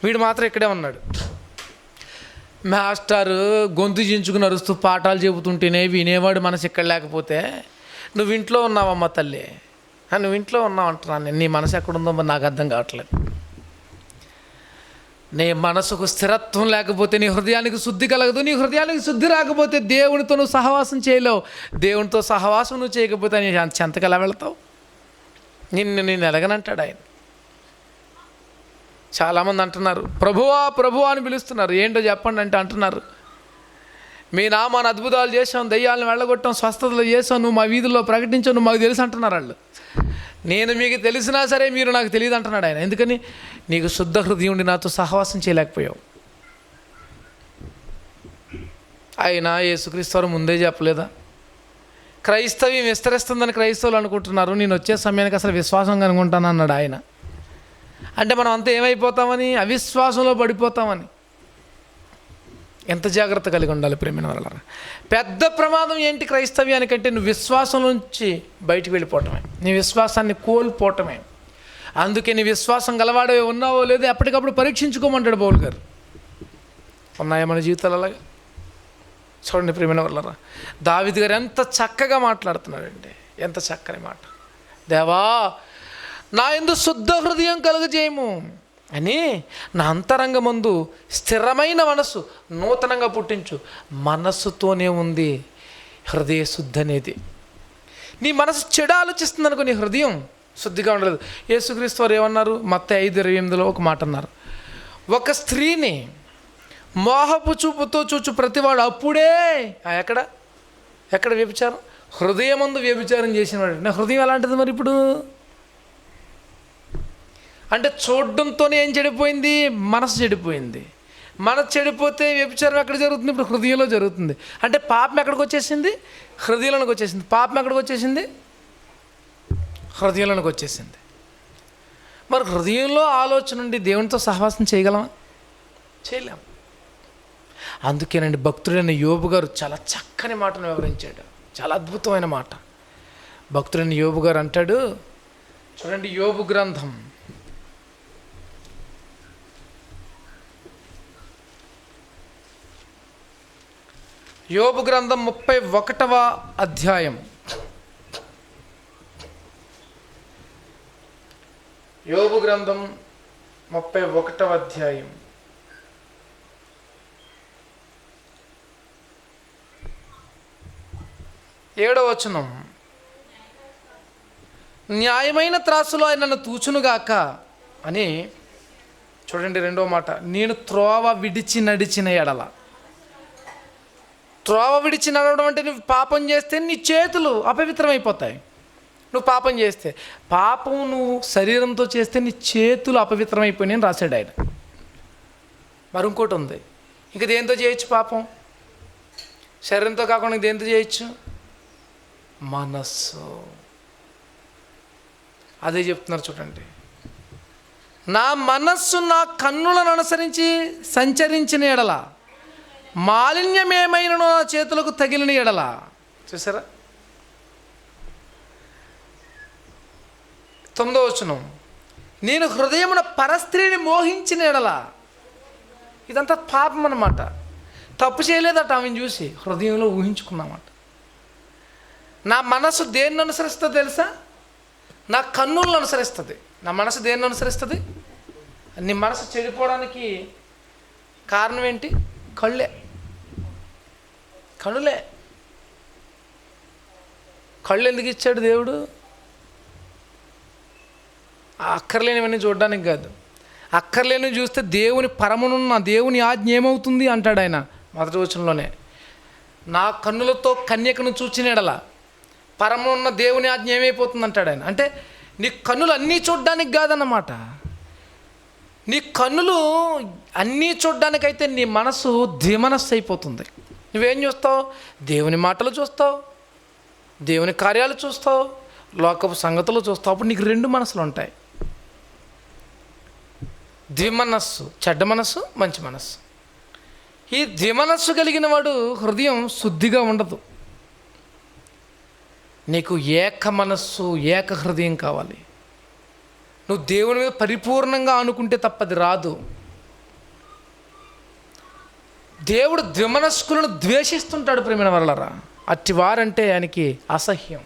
A: వీడు మాత్రం ఇక్కడే ఉన్నాడు. మాస్టారు గొంతు చించుకుని అరుస్తూ పాఠాలు చెబుతుంటేనే వినేవాడు మనసు ఇక్కడ లేకపోతే, నువ్వు ఇంట్లో ఉన్నావమ్మ తల్లి, నువ్వు ఇంట్లో ఉన్నావు అంటున్నాను నేను. నీ మనసు ఎక్కడుందో మరి నాకు అర్థం కావట్లేదు. నీ మనసుకు స్థిరత్వం లేకపోతే నీ హృదయానికి శుద్ధి కలగదు. నీ హృదయానికి శుద్ధి రాకపోతే దేవునితో నువ్వు సహవాసం చేయలేవు. దేవునితో సహవాసం నువ్వు చేయకపోతే నీ చెంతకు ఎలా వెళ్తావు? నేను ఎలగనంటాడు ఆయన. చాలామంది అంటున్నారు ప్రభువా ప్రభువా అని పిలుస్తున్నారు. ఏంటో చెప్పండి అంటే అంటున్నారు, మీ నామాన్ని అద్భుతాలు చేసాం, దయ్యాలను వెళ్ళగొట్టాం, స్వస్థతలు చేసాం, నువ్వు మా వీధుల్లో ప్రకటించావు, నువ్వు మాకు తెలుసు అంటున్నారు వాళ్ళు. నేను మీకు తెలిసినా సరే మీరు నాకు తెలియదు అంటున్నాడు ఆయన. ఎందుకని? నీకు శుద్ధ హృదయం ఉండి నాతో సహవాసం చేయలేకపోయావు. ఆయన యేసుక్రీస్తు వారు ముందే చెప్పలేదా? క్రైస్తవ్యం విస్తరిస్తుందని క్రైస్తవులు అనుకుంటున్నారు, నేను వచ్చే సమయానికి అసలు విశ్వాసం కనుకుంటాను అన్నాడు ఆయన. అంటే మనం అంతా ఏమైపోతామని? అవిశ్వాసంలో పడిపోతామని. ఎంత జాగ్రత్త కలిగి ఉండాలి ప్రేమైన వాళ్ళారా. పెద్ద ప్రమాదం ఏంటి క్రైస్తవ్యానికంటే నువ్వు విశ్వాసం నుంచి బయటికి వెళ్ళిపోవటమే, నీ విశ్వాసాన్ని కోల్పోవటమే. అందుకే నీ విశ్వాసం గలవాడే ఉన్నావో లేదో ఎప్పటికప్పుడు పరీక్షించుకోమంటాడు పౌలు గారు. ఉన్నాయా మన జీవితాలు అలాగే? చూడండి ప్రేమైన వాళ్ళారా, దావీదు గారు ఎంత చక్కగా మాట్లాడుతున్నాడండి, ఎంత చక్కని మాట. దేవా నా యందు శుద్ధ హృదయం కలుగజేయము అని, నా అంతరంగమందు స్థిరమైన మనసు నూతనంగా పుట్టించు. మనస్సుతోనే ఉంది హృదయ శుద్ధి అనేది. నీ మనసు చెడు ఆలోచిస్తుంది అనుకో, నీ హృదయం శుద్ధిగా ఉండలేదు. యేసుక్రీస్తు వారు ఏమన్నారు? మత్తయి 5:28 ఒక మాట అన్నారు, ఒక స్త్రీని మోహపు చూపుతో చూచు ప్రతివాడు అప్పుడే ఎక్కడ వ్యభిచారం? హృదయమందు వ్యభిచారం చేసినవాడు. నా హృదయం ఎలాంటిది మరి ఇప్పుడు? అంటే చూడడంతోనే ఏం చెడిపోయింది? మనసు చెడిపోయింది. మనసు చెడిపోతే వ్యభిచారం ఎక్కడ జరుగుతుంది? ఇప్పుడు హృదయంలో జరుగుతుంది. అంటే పాపం ఎక్కడికి వచ్చేసింది? హృదయంలోనికి వచ్చేసింది. పాపం ఎక్కడికి వచ్చేసింది? హృదయంలోనికి వచ్చేసింది. మరి హృదయంలో ఆలోచన నుండి దేవునితో సహవాసం చేయగలమా? చేయలేము. అందుకేనండి భక్తుడైన యోబు గారు చాలా చక్కని మాటను వివరించాడు, చాలా అద్భుతమైన మాట. భక్తుడైన యోబు గారు అంటాడు, చూడండి యోబు గ్రంథం 31వ అధ్యాయం. యోబు గ్రంథం 31వ అధ్యాయం 7వ వచనం. న్యాయమైన త్రాసులో ఆయన నన్ను తూచునుగాక అని. చూడండి 2వ మాట, నేను త్రోవ విడిచి నడిచిన ఎడల. త్రోవ విడిచి నడవడం అంటే నువ్వు పాపం చేస్తే నీ చేతులు అపవిత్రమైపోతాయి. నువ్వు పాపం చేస్తే, పాపం నువ్వు శరీరంతో చేస్తే నీ చేతులు అపవిత్రమైపోయినాయి అని రాశాడు ఆయన. మరి ఇంకోటి ఉంది, ఇంక దేంతో చేయొచ్చు పాపం? శరీరంతో కాకుండా దేంతో చేయొచ్చు? మనస్సు. అదే చెప్తున్నారు చూడండి, నా మనస్సు నా కన్నులను అనుసరించి సంచరించిన ఎడల, మాలిన్యమేమైనను నా చేతులకు తగిలిన ఎడల. చూసారా? 9వ వచనం, నేను హృదయమున పరస్త్రీని మోహించిన ఎడల. ఇదంతా పాపం అన్నమాట. తప్పు చేయలేదట ఆమెను చూసి, హృదయంలో ఊహించుకున్నమాట. నా మనసు దేన్ని అనుసరిస్తుందో తెలుసా? నా కన్నులను అనుసరిస్తుంది. నా మనసు దేన్ని అనుసరిస్తుంది? నీ మనసు చెడిపోవడానికి కారణం ఏంటి? కళ్ళే, కనులే. కళ్ళు ఎందుకు ఇచ్చాడు దేవుడు? అక్కర్లేనివన్నీ చూడడానికి కాదు. అక్కర్లేనివి చూస్తే దేవుని పరమునున్న దేవుని ఆజ్ఞ ఏమవుతుంది అంటాడు ఆయన మొదటి వచనంలోనే. నా కన్నులతో కన్యకను చూచిన ఎడల పరమునున్న దేవుని ఆజ్ఞ ఏమైపోతుంది అంటాడు ఆయన. అంటే నీ కన్నులు అన్నీ చూడడానికి కాదన్నమాట. నీ కన్నులు అన్నీ చూడ్డానికైతే నీ మనసు ద్విమనస్సు అయిపోతుంది. నువ్వేం చూస్తావు? దేవుని మాటలు చూస్తావు, దేవుని కార్యాలు చూస్తావు, లోకపు సంగతులు చూస్తావు. అప్పుడు నీకు రెండు మనసులు ఉంటాయి. ద్విమనస్సు, చెడ్డ మనస్సు, మంచి మనస్సు. ఈ ద్విమనస్సు కలిగిన వాడు హృదయం శుద్ధిగా ఉండదు. నీకు ఏక మనస్సు, ఏక హృదయం కావాలి. నువ్వు దేవుని మీద పరిపూర్ణంగా అనుకుంటే తప్పది రాదు. దేవుడు ద్విమనస్కులను ద్వేషిస్తుంటాడు ప్రేమైన వరలరా. అట్టివారంటే ఆయనకి అసహ్యం.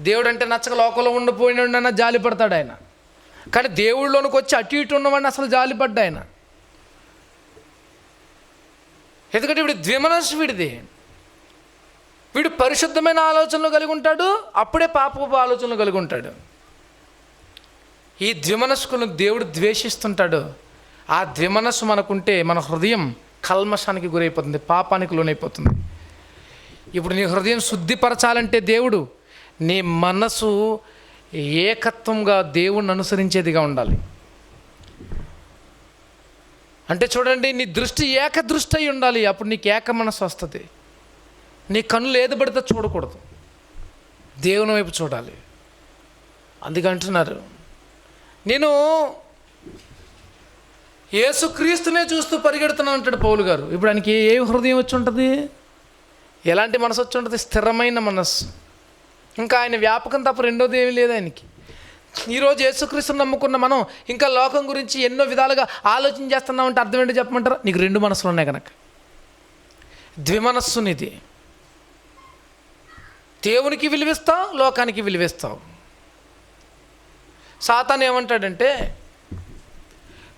A: దేవుడు అంటే నచ్చక లోకంలో ఉండిపోయిన జాలి పడతాడు ఆయన. కానీ దేవుళ్ళలోనికి వచ్చి అటు ఇటు ఉన్నవాడిని అసలు జాలిపడ్డా ఆయన. ఎందుకంటే వీడు ద్విమనస్సు, వీడు పరిశుద్ధమైన ఆలోచనలు కలిగి ఉంటాడు, అప్పుడే పాపపు ఆలోచనలు కలిగి ఉంటాడు. ఈ ద్విమనస్కులను దేవుడు ద్వేషిస్తుంటాడు. ఆ ద్విమనస్సు మనకుంటే మన హృదయం కల్మషానికి గురైపోతుంది, పాపానికి లోనైపోతుంది. ఇప్పుడు నీ హృదయం శుద్ధిపరచాలంటే దేవుడు నీ మనసు ఏకత్వంగా దేవుణ్ణి అనుసరించేదిగా ఉండాలి. అంటే చూడండి, నీ దృష్టి ఏకదృష్టి అయి ఉండాలి. అప్పుడు నీకు ఏక మనసు వస్తుంది. నీ కన్నులు ఏది పడితే చూడకూడదు, దేవుని వైపు చూడాలి. అందుకంటున్నారు, నేను యేసుక్రీస్తునే చూస్తూ పరిగెడుతున్నాను అంటాడు పౌలు గారు. ఇప్పుడు ఆయనకి ఏ హృదయం వచ్చి ఉంటుంది? ఎలాంటి మనసు వచ్చి ఉంటుంది? స్థిరమైన మనస్సు. ఇంకా ఆయన వ్యాపకం తప్ప రెండోది ఏమీ లేదు ఆయనకి. ఈరోజు యేసుక్రీస్తుని నమ్ముకున్న మనం ఇంకా లోకం గురించి ఎన్నో విధాలుగా ఆలోచన చేస్తున్నామంటే అర్థం ఏంటో చెప్పమంటారా? నీకు రెండు మనసులు ఉన్నాయి కనుక. ద్విమనస్సునిది. దేవునికి విలువిస్తావు, లోకానికి విలువిస్తావు. సాతాను ఏమంటాడంటే,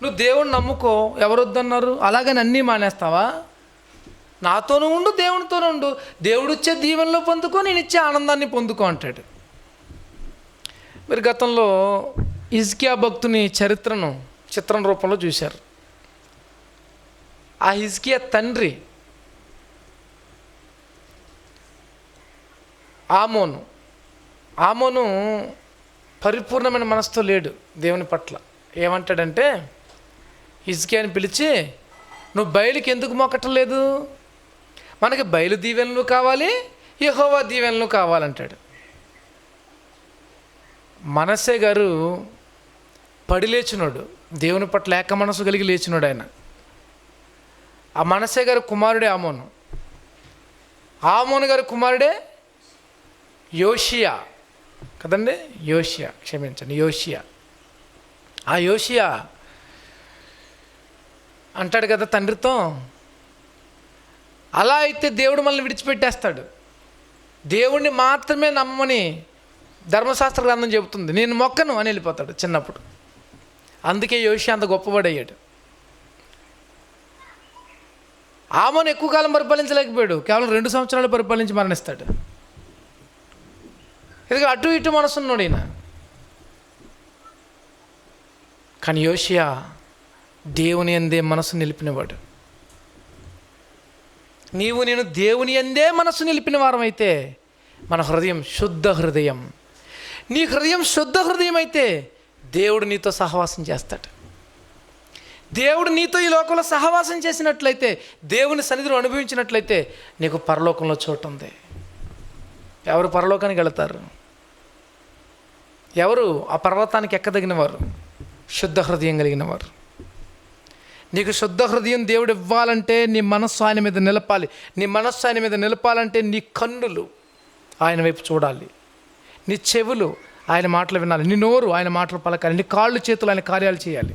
A: నువ్వు దేవుణ్ణి నమ్ముకో, ఎవరొద్దన్నారు, అలాగని అన్నీ మానేస్తావా? నాతోనూ ఉండు, దేవునితోనూ ఉండు, దేవుడు ఇచ్చే దీవెనలో పొందుకో, నేను ఇచ్చే ఆనందాన్ని పొందుకో అంటాడు. మీరు గతంలో హిజ్కియా భక్తుని చరిత్రను చిత్రం రూపంలో చూశారు. ఆ హిజ్కియా తండ్రి ఆమోను పరిపూర్ణమైన మనసుతో లేడు దేవుని పట్ల. ఏమంటాడంటే, హిజ్కియాని పిలిచి, నువ్వు బయలుకి ఎందుకు మొక్కటం లేదు? మనకి బయలు దీవెనలు కావాలి, యెహోవా దీవెనలు కావాలంటాడు. మనస్సే గారు పడి లేచినోడు, దేవుని పట్ల ఏక మనసు కలిగి లేచినోడు ఆయన. ఆ మనస్సే గారు కుమారుడే ఆమోను గారి కుమారుడే యోషియా కదండి, యోషియా. ఆ యోషియా అంటాడు కదా తండ్రితో, అలా అయితే దేవుడు మనల్ని విడిచిపెట్టేస్తాడు, దేవుణ్ణి మాత్రమే నమ్మమని ధర్మశాస్త్ర గ్రంథం చెబుతుంది, నేను మొక్కను అని వెళ్ళిపోతాడు చిన్నప్పుడు. అందుకే యోషియా అంత గొప్పవాడయ్యాడు. ఆమోను ఎక్కువ కాలం పరిపాలించలేకపోయాడు, కేవలం 2 సంవత్సరాలు పరిపాలించి మరణిస్తాడు. ఎందుకంటే అటు ఇటు మనసున్నాడు ఈయన. కానీ యోషియా దేవుని యందే మనసు నిలిపినవాడు. నీవు నేను దేవుని యందే మనసు నిలిపిన వారం అయితే మన హృదయం శుద్ధ హృదయం. నీ హృదయం శుద్ధ హృదయం అయితే దేవుడు నీతో సహవాసం చేస్తాడు. దేవుడు నీతో ఈ లోకంలో సహవాసం చేసినట్లయితే, దేవుని సన్నిధిలో అనుభవించినట్లయితే నీకు పరలోకంలో చోటు ఉంది. ఎవరు పరలోకానికి వెళతారు? ఎవరు ఆ పర్వతానికి ఎక్కదగిన వారు? శుద్ధ హృదయం కలిగిన వారు. నీకు శుద్ధ హృదయం దేవుడు ఇవ్వాలంటే నీ మనస్సు ఆయన మీద నిలపాలి. నీ మనస్సు ఆయన మీద నిలపాలంటే నీ కన్నులు ఆయన వైపు చూడాలి, నీ చెవులు ఆయన మాటలు వినాలి, నీ నోరు ఆయన మాటలు పలకాలి, నీ కాళ్ళు చేతులు ఆయన కార్యాలు చేయాలి.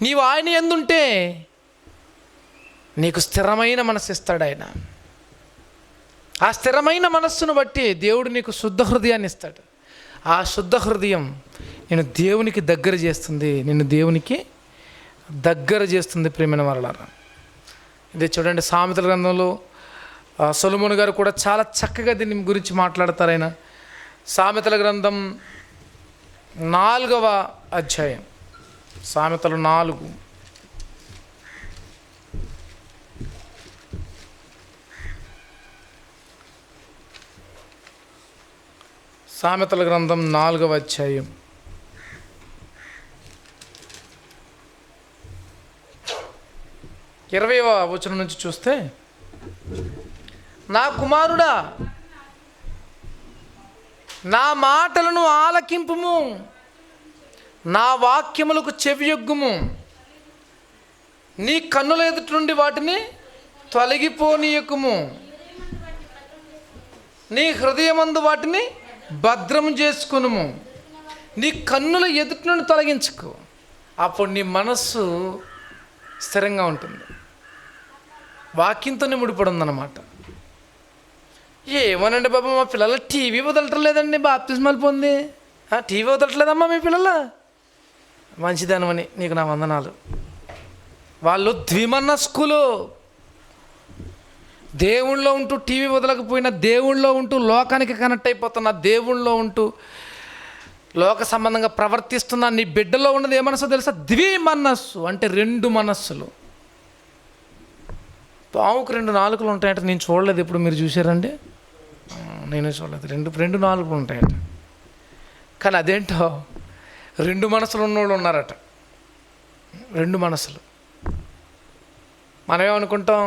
A: నీవు ఆయన యందుంటే నీకు స్థిరమైన మనస్సు ఇస్తాడు ఆయన. ఆ స్థిరమైన మనస్సును బట్టి దేవుడు నీకు శుద్ధ హృదయాన్ని ఇస్తాడు. ఆ శుద్ధ హృదయం నేను దేవునికి దగ్గర చేస్తుంది, నిన్ను దేవునికి దగ్గర చేస్తుంది ప్రియమైన వారలారా. ఇదే చూడండి, సామెతల గ్రంథంలో సొలొమోను గారు కూడా చాలా చక్కగా దీని గురించి మాట్లాడతారు. ఆయన సామెతల గ్రంథం 4వ అధ్యాయం, సామెతలు 4. సామెతల గ్రంథం 4వ అధ్యాయం 20వ వచనం నుంచి చూస్తే, నా కుమారుడా నా మాటలను ఆలకింపుము, నా వాక్యములకు చెవియొగ్గుము, నీ కన్నుల ఎదుటి నుండి వాటిని తొలగిపోనీయకుము, నీ హృదయమందు వాటిని భద్రము చేసుకునుము. నీ కన్నుల ఎదుటి నుండి తొలగించుకో, అప్పుడు నీ మనస్సు స్థిరంగా ఉంటుంది. వాక్యంతోనే ముడిపడి ఉందన్నమాట. ఏమోనండి బాబా, మా పిల్లలు టీవీ వదలటం లేదండి, బాప్తిస్మాలు పొంది. టీవీ వదలట్లేదమ్మా మీ పిల్లలు? మంచిదనమని నీకు నా వందనాలు. వాళ్ళు ద్విమనస్కులు. దేవుళ్ళో ఉంటూ టీవీ వదలకపోయినా, దేవుళ్ళో ఉంటూ లోకానికి కనెక్ట్ అయిపోతున్నా, దేవుళ్ళో ఉంటూ లోక సంబంధంగా ప్రవర్తిస్తున్నా, నీ బిడ్డలో ఉన్నది ఏ మనస్సు తెలుసా? ద్విమనస్సు. అంటే 2 మనస్సులు. పావుకు 2 నాలుకలు ఉంటాయంట. నేను చూడలేదు, ఇప్పుడు మీరు చూసారండి? నేనే చూడలేదు. రెండు నాలుకలు ఉంటాయట. కానీ అదేంటో 2 మనసులు ఉన్నోళ్ళు ఉన్నారట. 2 మనసులు. మనమేమనుకుంటాం,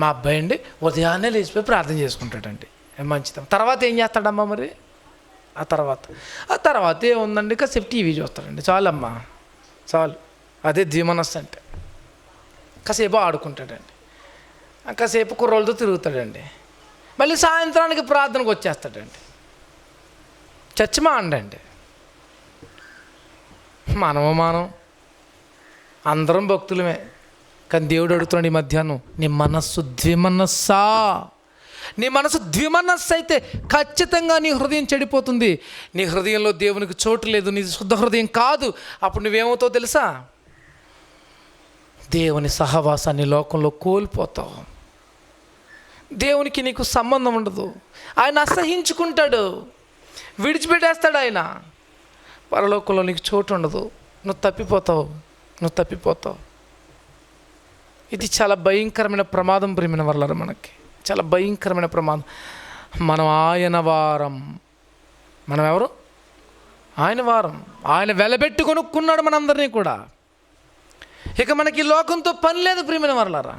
A: మా అబ్బాయి అండి ఉదయాన్నే లేచిపోయి ప్రార్థన చేసుకుంటాడండి, మంచిది. తర్వాత ఏం చేస్తాడమ్మా మరి? ఆ తర్వాత ఏముందండి, కాసేపు టీవీ చూస్తాడండి, చాలమ్మా చాలు. అదే ద్విమనస్సు అంటే. కాసేపు ఆడుకుంటాడండి, కాసేపు కుర్రోళ్ళతో తిరుగుతాడండి, మళ్ళీ సాయంత్రానికి ప్రార్థనకు వచ్చేస్తాడండి. చర్చ్ మాండండి. మనం అందరం భక్తులమే. కానీ దేవుడు అడుగుతున్నాడు ఈ మధ్యాహ్నం, నీ మనస్సు ద్విమనస్సా? నీ మనసు ద్విమనస్సు అయితే ఖచ్చితంగా నీ హృదయం చెడిపోతుంది. నీ హృదయంలో దేవునికి చోటు లేదు, నీ శుద్ధ హృదయం కాదు. అప్పుడు నువ్వేమవుతావు తెలుసా? దేవుని సహవాసాన్ని లోకంలో కోల్పోతావు. దేవునికి నీకు సంబంధం ఉండదు. ఆయన అసహించుకుంటాడు, విడిచిపెట్టేస్తాడు ఆయన. పరలోకంలో నీకు చోటు ఉండదు. నువ్వు తప్పిపోతావు. ఇది చాలా భయంకరమైన ప్రమాదం ప్రియమైన వాళ్ళారా. మనకి చాలా భయంకరమైన ప్రమాదం. మనం ఆయన వారం. మనం ఎవరు? ఆయన వారం. ఆయన వెలబెట్టి కొనుక్కున్నాడు మనందరినీ కూడా. ఇక మనకి లోకంతో పని లేదు ప్రియమైన వాళ్ళారా.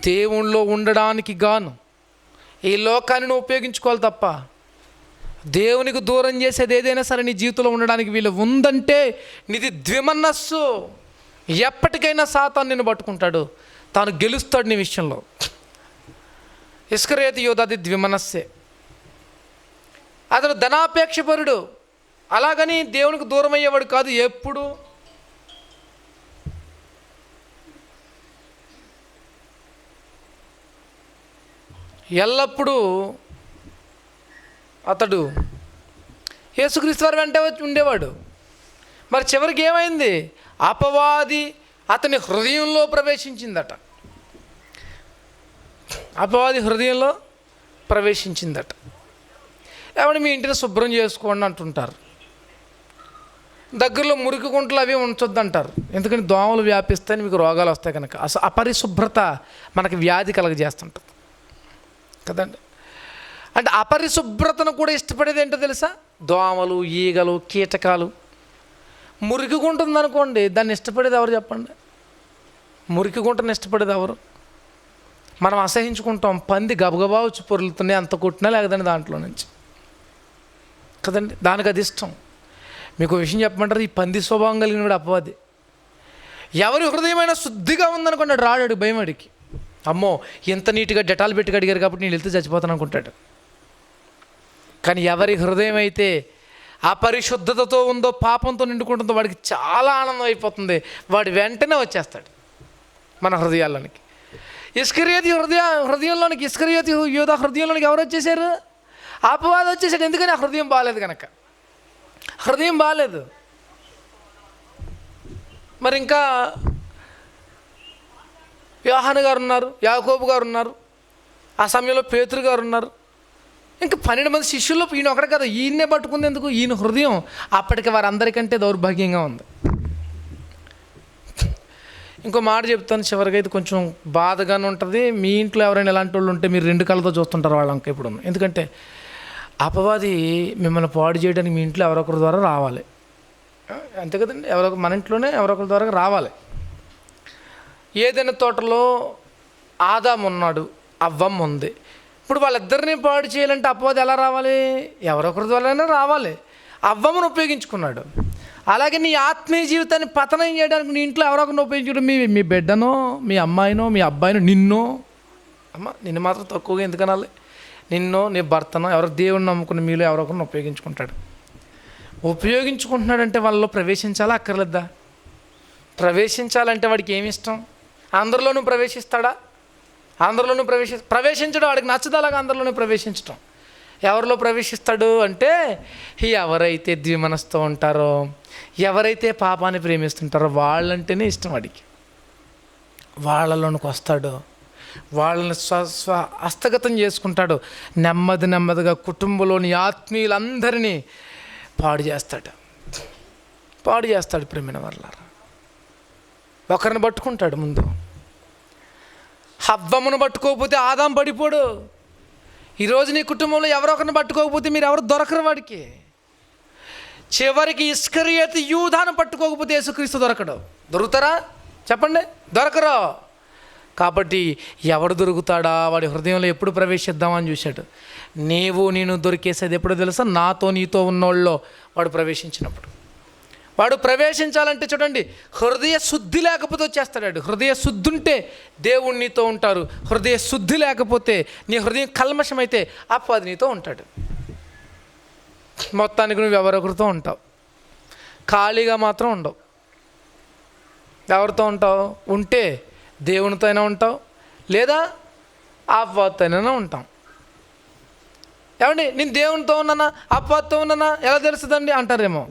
A: దేవుణ్ణిలో ఉండడానికి గాను ఈ లోకాన్ని ఉపయోగించుకోవాలి తప్ప, దేవునికి దూరం చేసేది ఏదైనా సరే నీ జీవితంలో ఉండడానికి వీలు ఉందంటే నీది ద్విమనస్సు. ఎప్పటికైనా సాతాను నిన్ను పట్టుకుంటాడు, తాను గెలుస్తాడు నీ విషయంలో. ఇస్కరియోతు యూదా అది ద్విమనస్సే. అతను ధనాపేక్షపరుడు, అలాగని దేవునికి దూరం అయ్యేవాడు కాదు. ఎప్పుడు ఎల్లప్పుడూ అతడు యేసుక్రీస్తు వారి వెంట వచ్చి ఉండేవాడు. మరి చివరికి ఏమైంది? అపవాది అతని హృదయంలో ప్రవేశించిందట. ఏమంటే మీ ఇంటిని శుభ్రం చేసుకోండి అంటుంటారు. దగ్గరలో మురికి గుంటలు అవి ఉంచొద్దంటారు, ఎందుకని దోమలు వ్యాపిస్తాయని, మీకు రోగాలు వస్తాయి కనుక. అసలు అపరిశుభ్రత మనకి వ్యాధి కలగజేస్తుంటుంది కదండి. అంటే అపరిశుభ్రతను కూడా ఇష్టపడేది ఏంటో తెలుసా? దోమలు, ఈగలు, కీటకాలు. మురికి గుంట ఉందనుకోండి, దాన్ని ఇష్టపడేది ఎవరు చెప్పండి? మురికి గుంటను ఇష్టపడేది ఎవరు? మనం అసహించుకుంటాం. పంది గబగబా వచ్చి పొరులుతున్నాయి, అంత కొట్టినా లేకదండి దాంట్లో నుంచి కదండి. దానికి అది ఇష్టం. మీకు విషయం చెప్పమంటారు, ఈ పంది స్వభావం కలిగిన అపవాది. ఎవరి హృదయమైనా శుద్ధిగా ఉందనుకోండి, రాడాడు భయం అడిగి. అమ్మో ఎంత నీట్గా డెటాల్ పెట్టి కడిగారు కాబట్టి నేను వెళ్తే చచ్చిపోతాను అనుకుంటాడు. కానీ ఎవరి హృదయం అయితే అపరిశుద్ధతతో ఉందో, పాపంతో నిండుకుంటుందో, వాడికి చాలా ఆనందం అయిపోతుంది. వాడు వెంటనే వచ్చేస్తాడు మన హృదయాల్లోనికి. ఇస్కరియోతు యూదా హృదయంలోనికి ఎవరు వచ్చేసారు? అపవాది వచ్చేసాడు. ఎందుకని? ఆ హృదయం బాగాలేదు కనుక. హృదయం బాగాలేదు. మరి ఇంకా యోహాను గారు ఉన్నారు, యాకోబు గారు ఉన్నారు, ఆ సమయంలో పేతురు గారు ఉన్నారు. ఇంకా 12 మంది శిష్యుల్లో ఈయన ఒకటే కదా. ఈయన్నే పట్టుకుంది ఎందుకు? ఈయన హృదయం అప్పటికి వారందరికంటే దౌర్భాగ్యంగా ఉంది. ఇంకో మాట చెప్తాను చివరిగా, ఇది కొంచెం బాధగానే ఉంటుంది. మీ ఇంట్లో ఎవరైనా ఎలాంటి వాళ్ళు ఉంటే మీరు 2 కళ్ళతో చూస్తుంటారు వాళ్ళంక ఇప్పుడు. ఎందుకంటే అపవాది మిమ్మల్ని పాడు చేయడానికి మీ ఇంట్లో ఎవరొకరి ద్వారా రావాలి, అంతే కదండి. మన ఇంట్లోనే ఎవరొకరి ద్వారా రావాలి. ఏదైనా తోటలో ఆదాము ఉన్నాడు, అవ్వమ్మ ఉంది. ఇప్పుడు వాళ్ళిద్దరిని పాడు చేయాలంటే అపవాది ఎలా రావాలి? ఎవరొకరి ద్వారానే రావాలి. అవ్వమ్మను ఉపయోగించుకున్నాడు. అలాగే నీ ఆత్మీయ జీవితాన్ని పతనం చేయడానికి నీ ఇంట్లో ఎవరొకరిని ఉపయోగించుకుంటే మీ బిడ్డనో, మీ అమ్మాయినో, మీ అబ్బాయినో, నిన్నో, అమ్మ నిన్ను మాత్రం తక్కువగా ఎందుకనాలి, నిన్నో, నీ భర్తనో, ఎవరో దేవుడిని నమ్ముకున్న మీలో ఎవరొకరిని ఉపయోగించుకుంటాడు. ఉపయోగించుకుంటున్నాడంటే వాళ్ళలో ప్రవేశించాలా అక్కర్లేదా? ప్రవేశించాలంటే వాడికి ఏమి ఇష్టం? అందరిలోనూ ప్రవేశిస్తాడా? అందరిలోనూ ప్రవేశించడం వాడికి నచ్చదు. అలాగా అందరిలోనూ ప్రవేశించడం. ఎవరిలో ప్రవేశిస్తాడు అంటే ఎవరైతే ద్విమనస్తో ఉంటారో, ఎవరైతే పాపాన్ని ప్రేమిస్తుంటారో వాళ్ళంటేనే ఇష్టం వాడికి. వాళ్ళలోనికి వస్తాడు, వాళ్ళని హస్తగతం చేసుకుంటాడు. నెమ్మదిగా కుటుంబంలోని ఆత్మీయులందరినీ పాడు చేస్తాడు ప్రేమైన వాళ్ళారా. ఒకరిని పట్టుకుంటాడు ముందు. హవ్వమును పట్టుకోకపోతే ఆదాం పడిపోడు. ఈరోజు నీ కుటుంబంలో ఎవరొకరిని పట్టుకోకపోతే మీరు ఎవరు దొరకరు వాడికి. చివరికి ఇస్కరియోతు యూదాను పట్టుకోకపోతే యేసుక్రీస్తు దొరకడు. దొరుకుతారా చెప్పండి? దొరకరు. కాబట్టి ఎవడు దొరుకుతాడా? వాడి హృదయంలో ఎప్పుడు ప్రవేశిద్దామని చూశాడు. నేను దొరికేసేది ఎప్పుడో తెలుసా? నీతో ఉన్నోళ్ళలో వాడు ప్రవేశించినప్పుడు. వాడు ప్రవేశించాలంటే చూడండి, హృదయ శుద్ధి లేకపోతే వచ్చేస్తాడు. హృదయ శుద్ధి ఉంటే దేవుడు నీతో ఉంటారు. హృదయ శుద్ధి లేకపోతే, నీ హృదయం కల్మషమైతే అపవాది నీతో ఉంటాడు. మొత్తానికి నువ్వు ఎవరొకరితో ఉంటావు, ఖాళీగా మాత్రం ఉండవు. ఎవరితో ఉంటావు? ఉంటే దేవునితో అయినా ఉంటావు, లేదా అపవాదితో అయినా ఉంటాం. ఏమండి, నేను దేవునితో ఉన్నానా అపవాదితో ఉన్నానా ఎలా తెలుస్తుందండి అంటారేమో.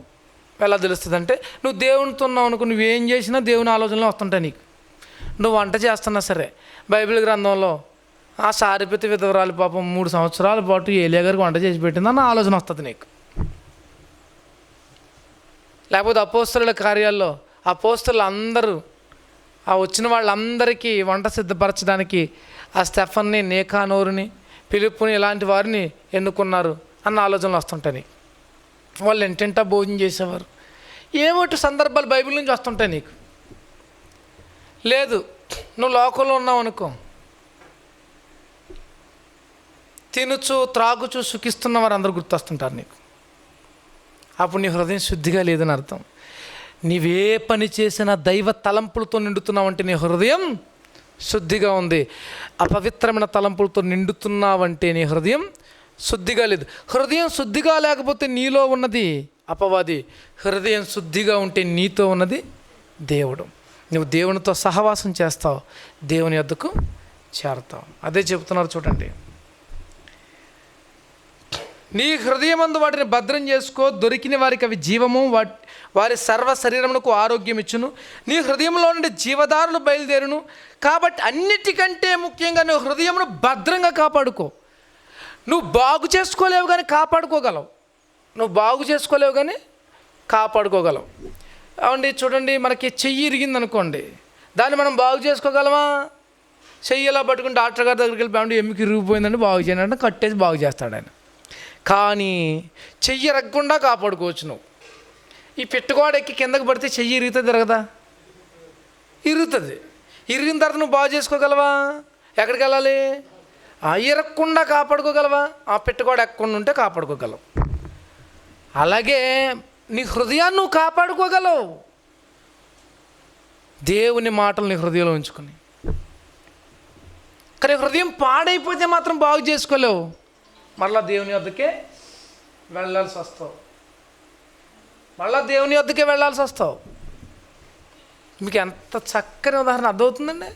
A: ఎలా తెలుస్తుందంటే, నువ్వు దేవునితో ఉన్నావు అనుకో, నువ్వేం చేసినా దేవుని ఆలోచనలు వస్తుంటాయి నీకు. నువ్వు వంట చేస్తున్నా సరే, బైబిల్ గ్రంథంలో ఆ సారిపతి విధవరాలు పాపం 3 సంవత్సరాల పాటు ఏలియా గారికి వంట చేసి పెట్టిందన్న ఆలోచన వస్తుంది నీకు. లేకపోతే అపోస్తలుల కార్యాల్లో అపోస్తలు అందరూ ఆ వచ్చిన వాళ్ళందరికీ వంట సిద్ధపరచడానికి ఆ స్టెఫన్ని, నీకానోరుని, ఫిలిప్పుని ఇలాంటి వారిని ఎన్నుకున్నారు అన్న ఆలోచనలు వస్తుంటాయి నీకు. వాళ్ళు ఎంటెంటా భోజనం చేసేవారు. ఏమోటి సందర్భాలు బైబిల్ నుంచి వస్తుంటాయి నీకు. లేదు, నువ్వు లోకంలో ఉన్నావు అనుకో, తినుచు త్రాగుచు సుఖిస్తున్న వారు అందరూ గుర్తొస్తుంటారు నీకు. అప్పుడు నీ హృదయం శుద్ధిగా లేదని అర్థం. నీవే పని చేసినా దైవ తలంపులతో నిండుతున్నావంటే నీ హృదయం శుద్ధిగా ఉంది. అపవిత్రమైన తలంపులతో నిండుతున్నావంటే నీ హృదయం శుద్ధిగా లేదు. హృదయం శుద్ధిగా లేకపోతే నీలో ఉన్నది అపవాది, హృదయం శుద్ధిగా ఉంటే నీతో ఉన్నది దేవుడు. నువ్వు దేవునితో సహవాసం చేస్తావు, దేవుని యొద్దకు చేరతావు. అదే చెబుతున్నారు చూడండి. నీ హృదయమందు వాటిని భద్రం చేసుకో, దొరికిన వారికి అవి జీవము, వారి సర్వ శరీరమునకు ఆరోగ్యం ఇచ్చును. నీ హృదయంలో నుండి జీవదారులు బయలుదేరును. కాబట్టి అన్నిటికంటే ముఖ్యంగా నువ్వు హృదయమును భద్రంగా కాపాడుకో. నువ్వు బాగు చేసుకోలేవు కానీ కాపాడుకోగలవు. అవండి చూడండి, మనకి చెయ్యి ఇరిగింది అనుకోండి, దాన్ని మనం బాగు చేసుకోగలమా? చెయ్యి ఎలా పట్టుకుని డాక్టర్ గారి దగ్గరికి వెళ్ళి ఎమ్మికి ఇరిగిపోయిందండి బాగు చేయండి అంటే కట్టేసి బాగు చేస్తాడు ఆయన. కానీ చెయ్యి ఇరగకుండా కాపాడుకోవచ్చు నువ్వు. ఈ పిట్టుకోడ ఎక్కి కిందకు పడితే చెయ్యి ఇరుగుతుంది తిరగదా? ఇరుగుతుంది. ఇరిగిన తర్వాత నువ్వు బాగు చేసుకోగలవా? ఎక్కడికి వెళ్ళాలి? ఇరగకుండా కాపాడుకోగలవా? ఆ పెట్టుకోడు ఎక్కకుండా ఉంటే కాపాడుకోగలవు. అలాగే నీ హృదయాన్ని నువ్వు కాపాడుకోగలవు, దేవుని మాటలు నీ హృదయంలో ఉంచుకొని. కానీ హృదయం పాడైపోతే మాత్రం బాగు చేసుకోలేవు. మళ్ళా దేవుని వద్దకే వెళ్ళాల్సి వస్తావు. మీకు ఎంత చక్కని ఉదాహరణ అర్థమవుతుందండి?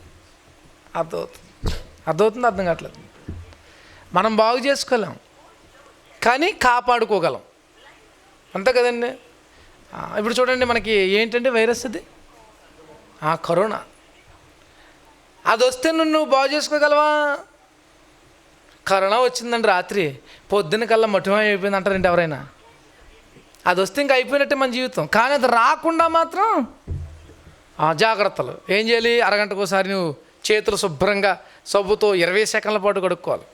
A: అర్థమవుతుంది, అర్థం కావట్లేదు. మనం బాగు చేసుకోలేం కానీ కాపాడుకోగలం, అంతే కదండి. ఇప్పుడు చూడండి, మనకి ఏంటంటే వైరస్ అది కరోనా. అది వస్తే నువ్వు బాగు చేసుకోగలవా? కరోనా వచ్చిందండి రాత్రి, పొద్దున్న కల్లా మటుమయం అయిపోయింది అంటారండి ఎవరైనా. అది వస్తే ఇంకా అయిపోయినట్టే మన జీవితం. కానీ అది రాకుండా మాత్రం జాగ్రత్తలు ఏం చేయాలి? అరగంటకోసారి నువ్వు చేతులు శుభ్రంగా సబ్బుతో 20 సెకండ్ల పాటు కడుక్కోవాలి.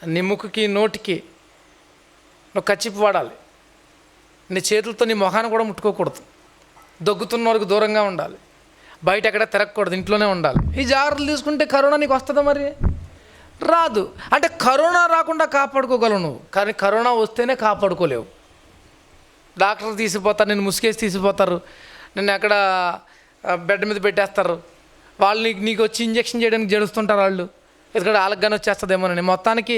A: నీ ముక్కుకి నోటికి నువ్వు కచ్చిపు వాడాలి. నీ చేతులతో నీ మొహాన్ని కూడా ముట్టుకోకూడదు. దగ్గుతున్న వరకు దూరంగా ఉండాలి. బయట ఎక్కడ తిరగకూడదు, ఇంట్లోనే ఉండాలి. ఈ జాగ్రత్తలు తీసుకుంటే కరోనా నీకు వస్తుందా? మరి రాదు. అంటే కరోనా రాకుండా కాపాడుకోగలవు నువ్వు, కానీ కరోనా వస్తేనే కాపాడుకోలేవు. డాక్టర్ తీసిపోతారు, నేను ముసుగేసి తీసిపోతారు, నిన్ను ఎక్కడ బెడ్ మీద పెట్టేస్తారు, వాళ్ళు నీకు వచ్చి ఇంజక్షన్ చేయడానికి జడుస్తుంటారు వాళ్ళు, ఎందుకంటే వాళ్ళకి కానీ వచ్చేస్తుందేమోనని. మొత్తానికి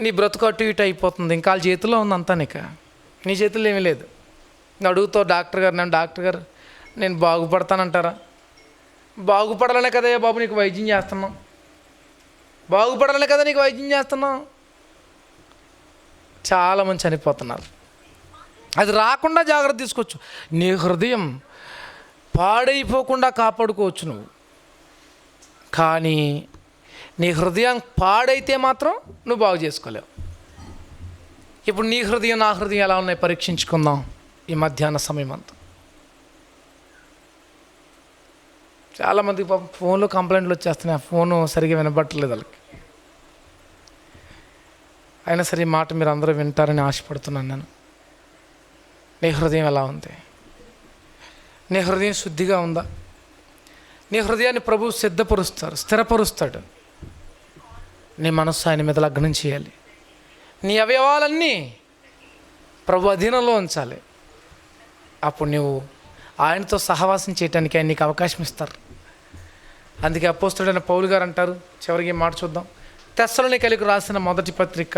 A: నీ బ్రతుకు అటు ఇటు అయిపోతుంది. ఇంకా వాళ్ళ చేతిలో ఉంది అంతా, నీ చేతుల్లో ఏమీ లేదు. నేను అడుగుతావు డాక్టర్ గారు నేను బాగుపడతానంటారా? బాగుపడాలనే కదా బాబు నీకు వైద్యం చేస్తున్నాం, బాగుపడాలనే కదా నీకు వైద్యం చేస్తున్నాం. చాలామంది చనిపోతున్నారు. అది రాకుండా జాగ్రత్త తీసుకోవచ్చు. నీ హృదయం పాడైపోకుండా కాపాడుకోవచ్చు నువ్వు, కానీ నీ హృదయం పాడైతే మాత్రం నువ్వు బాగు చేసుకోలేవు. ఇప్పుడు నీ హృదయం నా హృదయం ఎలా ఉన్నాయి పరీక్షించుకుందాం ఈ మధ్యాహ్న సమయం అంతా. చాలామందికి పాపం ఫోన్లో కంప్లైంట్లు వచ్చేస్తున్నాయి, ఆ ఫోను సరిగ్గా వినబట్టలేదు వాళ్ళకి. అయినా సరే ఈ మాట మీరు అందరూ వింటారని ఆశపడుతున్నాను నేను. నీ హృదయం ఎలా ఉంది? నీ హృదయం శుద్ధిగా ఉందా? నీ హృదయాన్ని ప్రభువు స్థిరపరుస్తాడు. నీ మనస్సు ఆయన మీద లగ్నం చేయాలి. నీ అవయవాలన్నీ ప్రభు అధీనంలో ఉంచాలి. అప్పుడు నువ్వు ఆయనతో సహవాసం చేయడానికి ఆయన నీకు అవకాశం ఇస్తారు. అందుకే అపోస్తలుడైన పౌలు గారు అంటారు, చివరికి మాట చూద్దాం, తెస్సలోనికైలకు రాసిన మొదటి పత్రిక,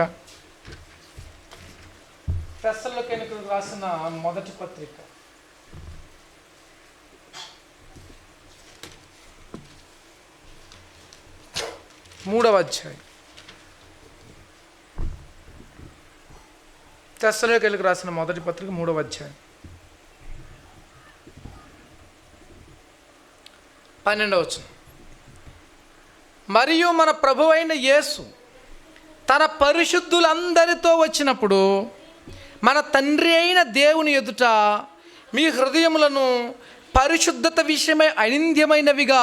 A: తెస్సలోనికైలకు రాసిన మొదటి పత్రిక 3వ అధ్యాయం. తెస్సలోనికైలకు రాసిన మొదటి పత్రిక 3వ అధ్యాయం 12వ వచనం. మరియు మన ప్రభువైన యేసు తన పరిశుద్ధులందరితో వచ్చినప్పుడు మన తండ్రి అయిన దేవుని ఎదుట మీ హృదయములను పరిశుద్ధత విషయమై అనింద్యమైనవిగా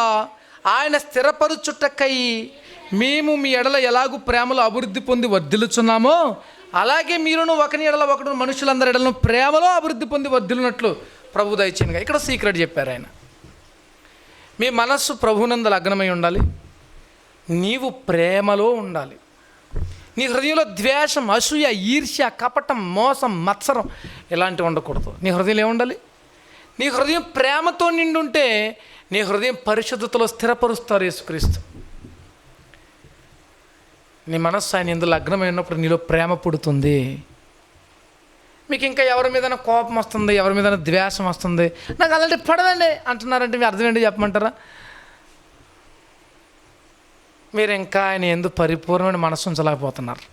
A: ఆయన స్థిరపరుచుటకై మేము మీ ఎడల ఎలాగూ ప్రేమలో అభివృద్ధి పొంది వర్ధిల్లుచున్నామో అలాగే మీరును ఒకని ఎడల ఒకడు మనుషులందరి ఎడలను ప్రేమలో అభివృద్ధి పొంది వర్ధిల్లునట్లు ప్రభు దయచేయనుగా. ఇక్కడ సీక్రెట్ చెప్పారు ఆయన. మీ మనస్సు ప్రభునందు లగ్నమై ఉండాలి, నీవు ప్రేమలో ఉండాలి. నీ హృదయంలో ద్వేషం, అసూయ, ఈర్ష్య, కపటం, మోసం, మత్సరం ఇలాంటివి ఉండకూడదు. నీ హృదయంలో ఏముండాలి? నీ హృదయం ప్రేమతో నిండుంటే నీ హృదయం పరిశుద్ధతలో స్థిరపరుస్తారు యేసుక్రీస్తు. నీ మనస్సు ఆయన ఎందుకు లగ్నమై ఉన్నప్పుడు నీలో ప్రేమ పుడుతుంది. మీకు ఇంకా ఎవరి మీదైనా కోపం వస్తుంది, ఎవరి మీదైనా ద్వేషం వస్తుంది, నాకు అలాంటి పడదండి అంటున్నారంటే మీ అర్థం ఏంటి చెప్పమంటారా? మీరు ఇంకా ఆయన ఎందుకు పరిపూర్ణమైన మనసు ఉంచలేకపోతున్నారు.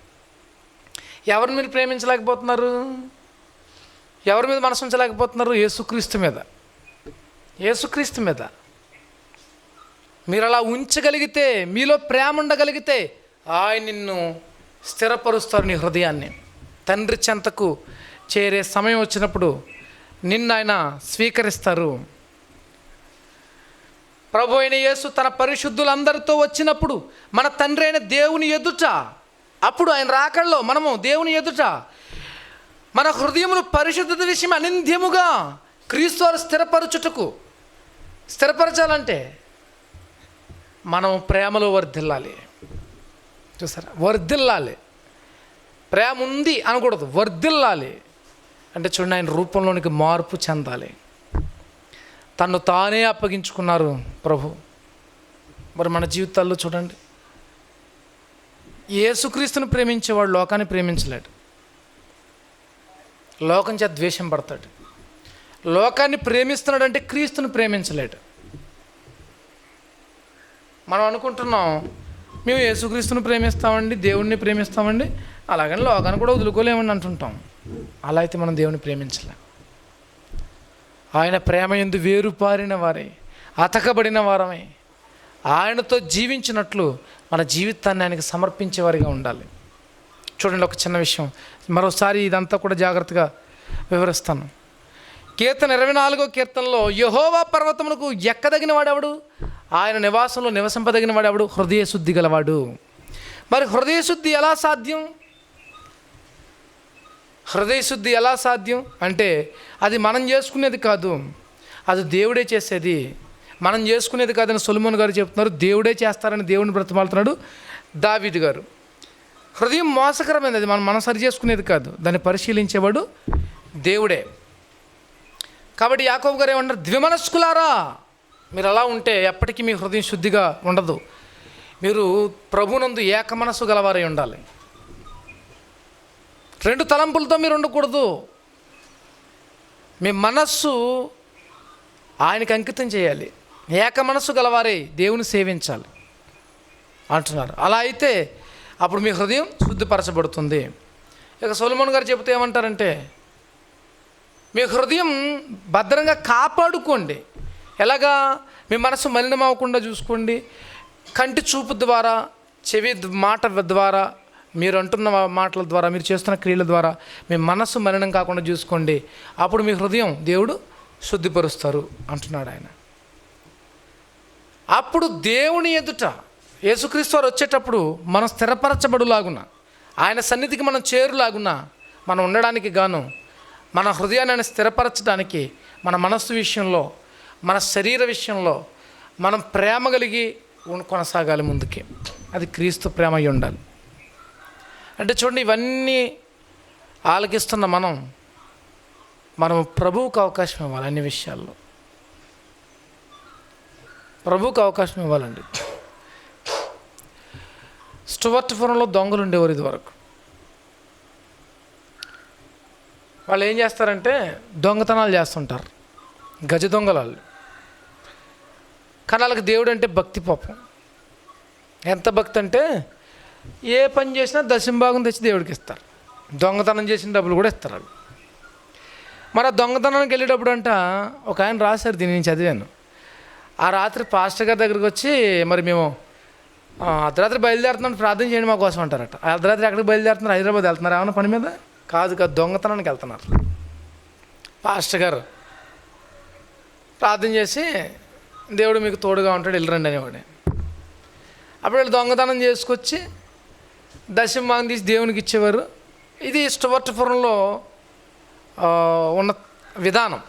A: ఎవరిని మీరు ప్రేమించలేకపోతున్నారు? ఎవరి మీద మనసు ఉంచలేకపోతున్నారు? యేసుక్రీస్తు మీద. యేసుక్రీస్తు మీద మీరు అలా ఉంచగలిగితే, మీలో ప్రేమ ఉండగలిగితే ఆయన నిన్ను స్థిరపరుస్తారు. నీ హృదయాన్ని తండ్రి చెంతకు చేరే సమయం వచ్చినప్పుడు నిన్ను ఆయన స్వీకరిస్తారు. ప్రభు అయిన యేసు తన పరిశుద్ధులందరితో వచ్చినప్పుడు మన తండ్రి అయిన దేవుని ఎదుట, అప్పుడు ఆయన రాకడలో మనము దేవుని ఎదుట మన హృదయమును పరిశుద్ధత విషయం అనింద్యముగా క్రీస్తు వారు స్థిరపరచాలంటే మనం ప్రేమలో వర్ధిల్లాలి. చూసారా? వర్ధిల్లాలి. ప్రేమ ఉంది అనకూడదు, వర్ధిల్లాలి. అంటే చూడండి, ఆయన రూపంలోనికి మార్పు చెందాలి. తను తానే అప్పగించుకున్నారు ప్రభు. మరి మన జీవితాల్లో చూడండి, యేసుక్రీస్తుని ప్రేమించేవాడు లోకాన్ని ప్రేమించలేడు, లోకం చేత ద్వేషం పడతాడు. లోకాన్ని ప్రేమిస్తున్నాడంటే క్రీస్తుని ప్రేమించలేడు. మనం అనుకుంటున్నాం మేము యేసుక్రీస్తుని ప్రేమిస్తామండి, దేవుణ్ణి ప్రేమిస్తామండి, అలాగని లోకాన్ని కూడా వదులుకోలేమని అంటుంటాం. అలా అయితే మనం దేవుని ప్రేమించలేం. ఆయన ప్రేమ యందు వేరుపారిన వారే, అతకబడిన వారమే ఆయనతో జీవించినట్లు మన జీవితాన్ని ఆయనకి సమర్పించేవారిగా ఉండాలి. చూడండి, ఒక చిన్న విషయం మరోసారి ఇదంతా కూడా జాగ్రత్తగా వివరిస్తాను. కీర్తన 24వ కీర్తనలో యెహోవా పర్వతమునకు ఎక్కదగిన వాడెవడు, ఆయన నివాసంలో నివసింపదగిన వాడెవడు? హృదయ శుద్ధి గలవాడు. మరి హృదయ శుద్ధి ఎలా సాధ్యం? హృదయ శుద్ధి ఎలా సాధ్యం అంటే అది మనం చేసుకునేది కాదు, అది దేవుడే చేసేది. మనం చేసుకునేది కాదని సొలొమోను గారు చెప్తున్నారు. దేవుడే చేస్తారని దేవుని బ్రతిమాలుతున్నాడు దావీదు గారు. హృదయం మోసకరమైనది, అది మనం సరి చేసుకునేది కాదు, దాన్ని పరిశీలించేవాడు దేవుడే. కాబట్టి యాకోబు గారు ఏమన్నారు, ద్విమనస్కులారా, మీరు అలా ఉంటే ఎప్పటికీ మీ హృదయం శుద్ధిగా ఉండదు. మీరు ప్రభునందు ఏక మనస్సు గలవారై ఉండాలి. రెండు తలంపులతో మీరు ఉండకూడదు. మీ మనస్సు ఆయనకి అంకితం చేయాలి. ఏక మనస్సు గలవారై దేవుని సేవించాలి అంటున్నారు. అలా అయితే అప్పుడు మీ హృదయం శుద్ధిపరచబడుతుంది. ఇక సొలొమోను గారు చెబితే ఏమంటారంటే, మీ హృదయం భద్రంగా కాపాడుకోండి. ఎలాగా? మీ మనసు మలినం అవ్వకుండా చూసుకోండి. కంటి చూపు ద్వారా, చెవి మాట ద్వారా, మీరు అంటున్న మాటల ద్వారా, మీరు చేస్తున్న క్రియల ద్వారా మీ మనస్సు మలినం కాకుండా చూసుకోండి. అప్పుడు మీ హృదయం దేవుడు శుద్ధిపరుస్తారు అంటున్నాడు ఆయన. అప్పుడు దేవుని ఎదుట యేసుక్రీస్తు వారు వచ్చేటప్పుడు మనం స్థిరపరచబడులాగున, ఆయన సన్నిధికి మనం చేరులాగున, మనం ఉండడానికి గాను మన హృదయాన్ని స్థిరపరచడానికి, మన మనస్సు విషయంలో, మన శరీర విషయంలో మనం ప్రేమ కలిగి కొనసాగాలి ముందుకి. అది క్రీస్తు ప్రేమ అయి ఉండాలి. అంటే చూడండి, ఇవన్నీ ఆలకిస్తున్న మనం ప్రభువుకు అవకాశం ఇవ్వాలి. అన్ని విషయాల్లో ప్రభువుకు అవకాశం ఇవ్వాలండి. స్టువర్ట్పురంలో దొంగలు ఉండేవారు ఇది వరకు. వాళ్ళు ఏం చేస్తారంటే దొంగతనాలు చేస్తుంటారు, గజ దొంగలు. కానీ వాళ్ళకి దేవుడు అంటే భక్తి. పాపం ఎంత భక్తి అంటే ఏ పని చేసినా దశంభాగం తెచ్చి దేవుడికి ఇస్తారు. దొంగతనం చేసిన డబ్బులు కూడా ఇస్తారు వాళ్ళు. మరి ఆ దొంగతనానికి వెళ్ళేటప్పుడు అంట ఒక ఆయన రాశారు, దీన్ని నేను చదివాను. ఆ రాత్రి పాస్టర్ గారి దగ్గరికి వచ్చి, మరి మేము అర్ధరాత్రి బయలుదేరుతున్నాం, ప్రార్థన చేయండి మా కోసం అంటారట. అర్ధరాత్రి ఎక్కడికి బయలుదేరుతున్నారు? హైదరాబాద్ వెళ్తున్నారు ఏమన్నా పని మీద? కాదు, దొంగతనానికి వెళ్తున్నారు. పాస్టర్ గారు ప్రార్థన చేసి, దేవుడు మీకు తోడుగా ఉంటాడు, వెళ్ళరండి అనేవాడే. అప్పుడు వీళ్ళు దొంగతనం చేసుకొచ్చి దశంభాగం తీసి దేవునికి ఇచ్చేవారు. ఇది స్టువర్ట్పురంలో ఉన్న విధానం.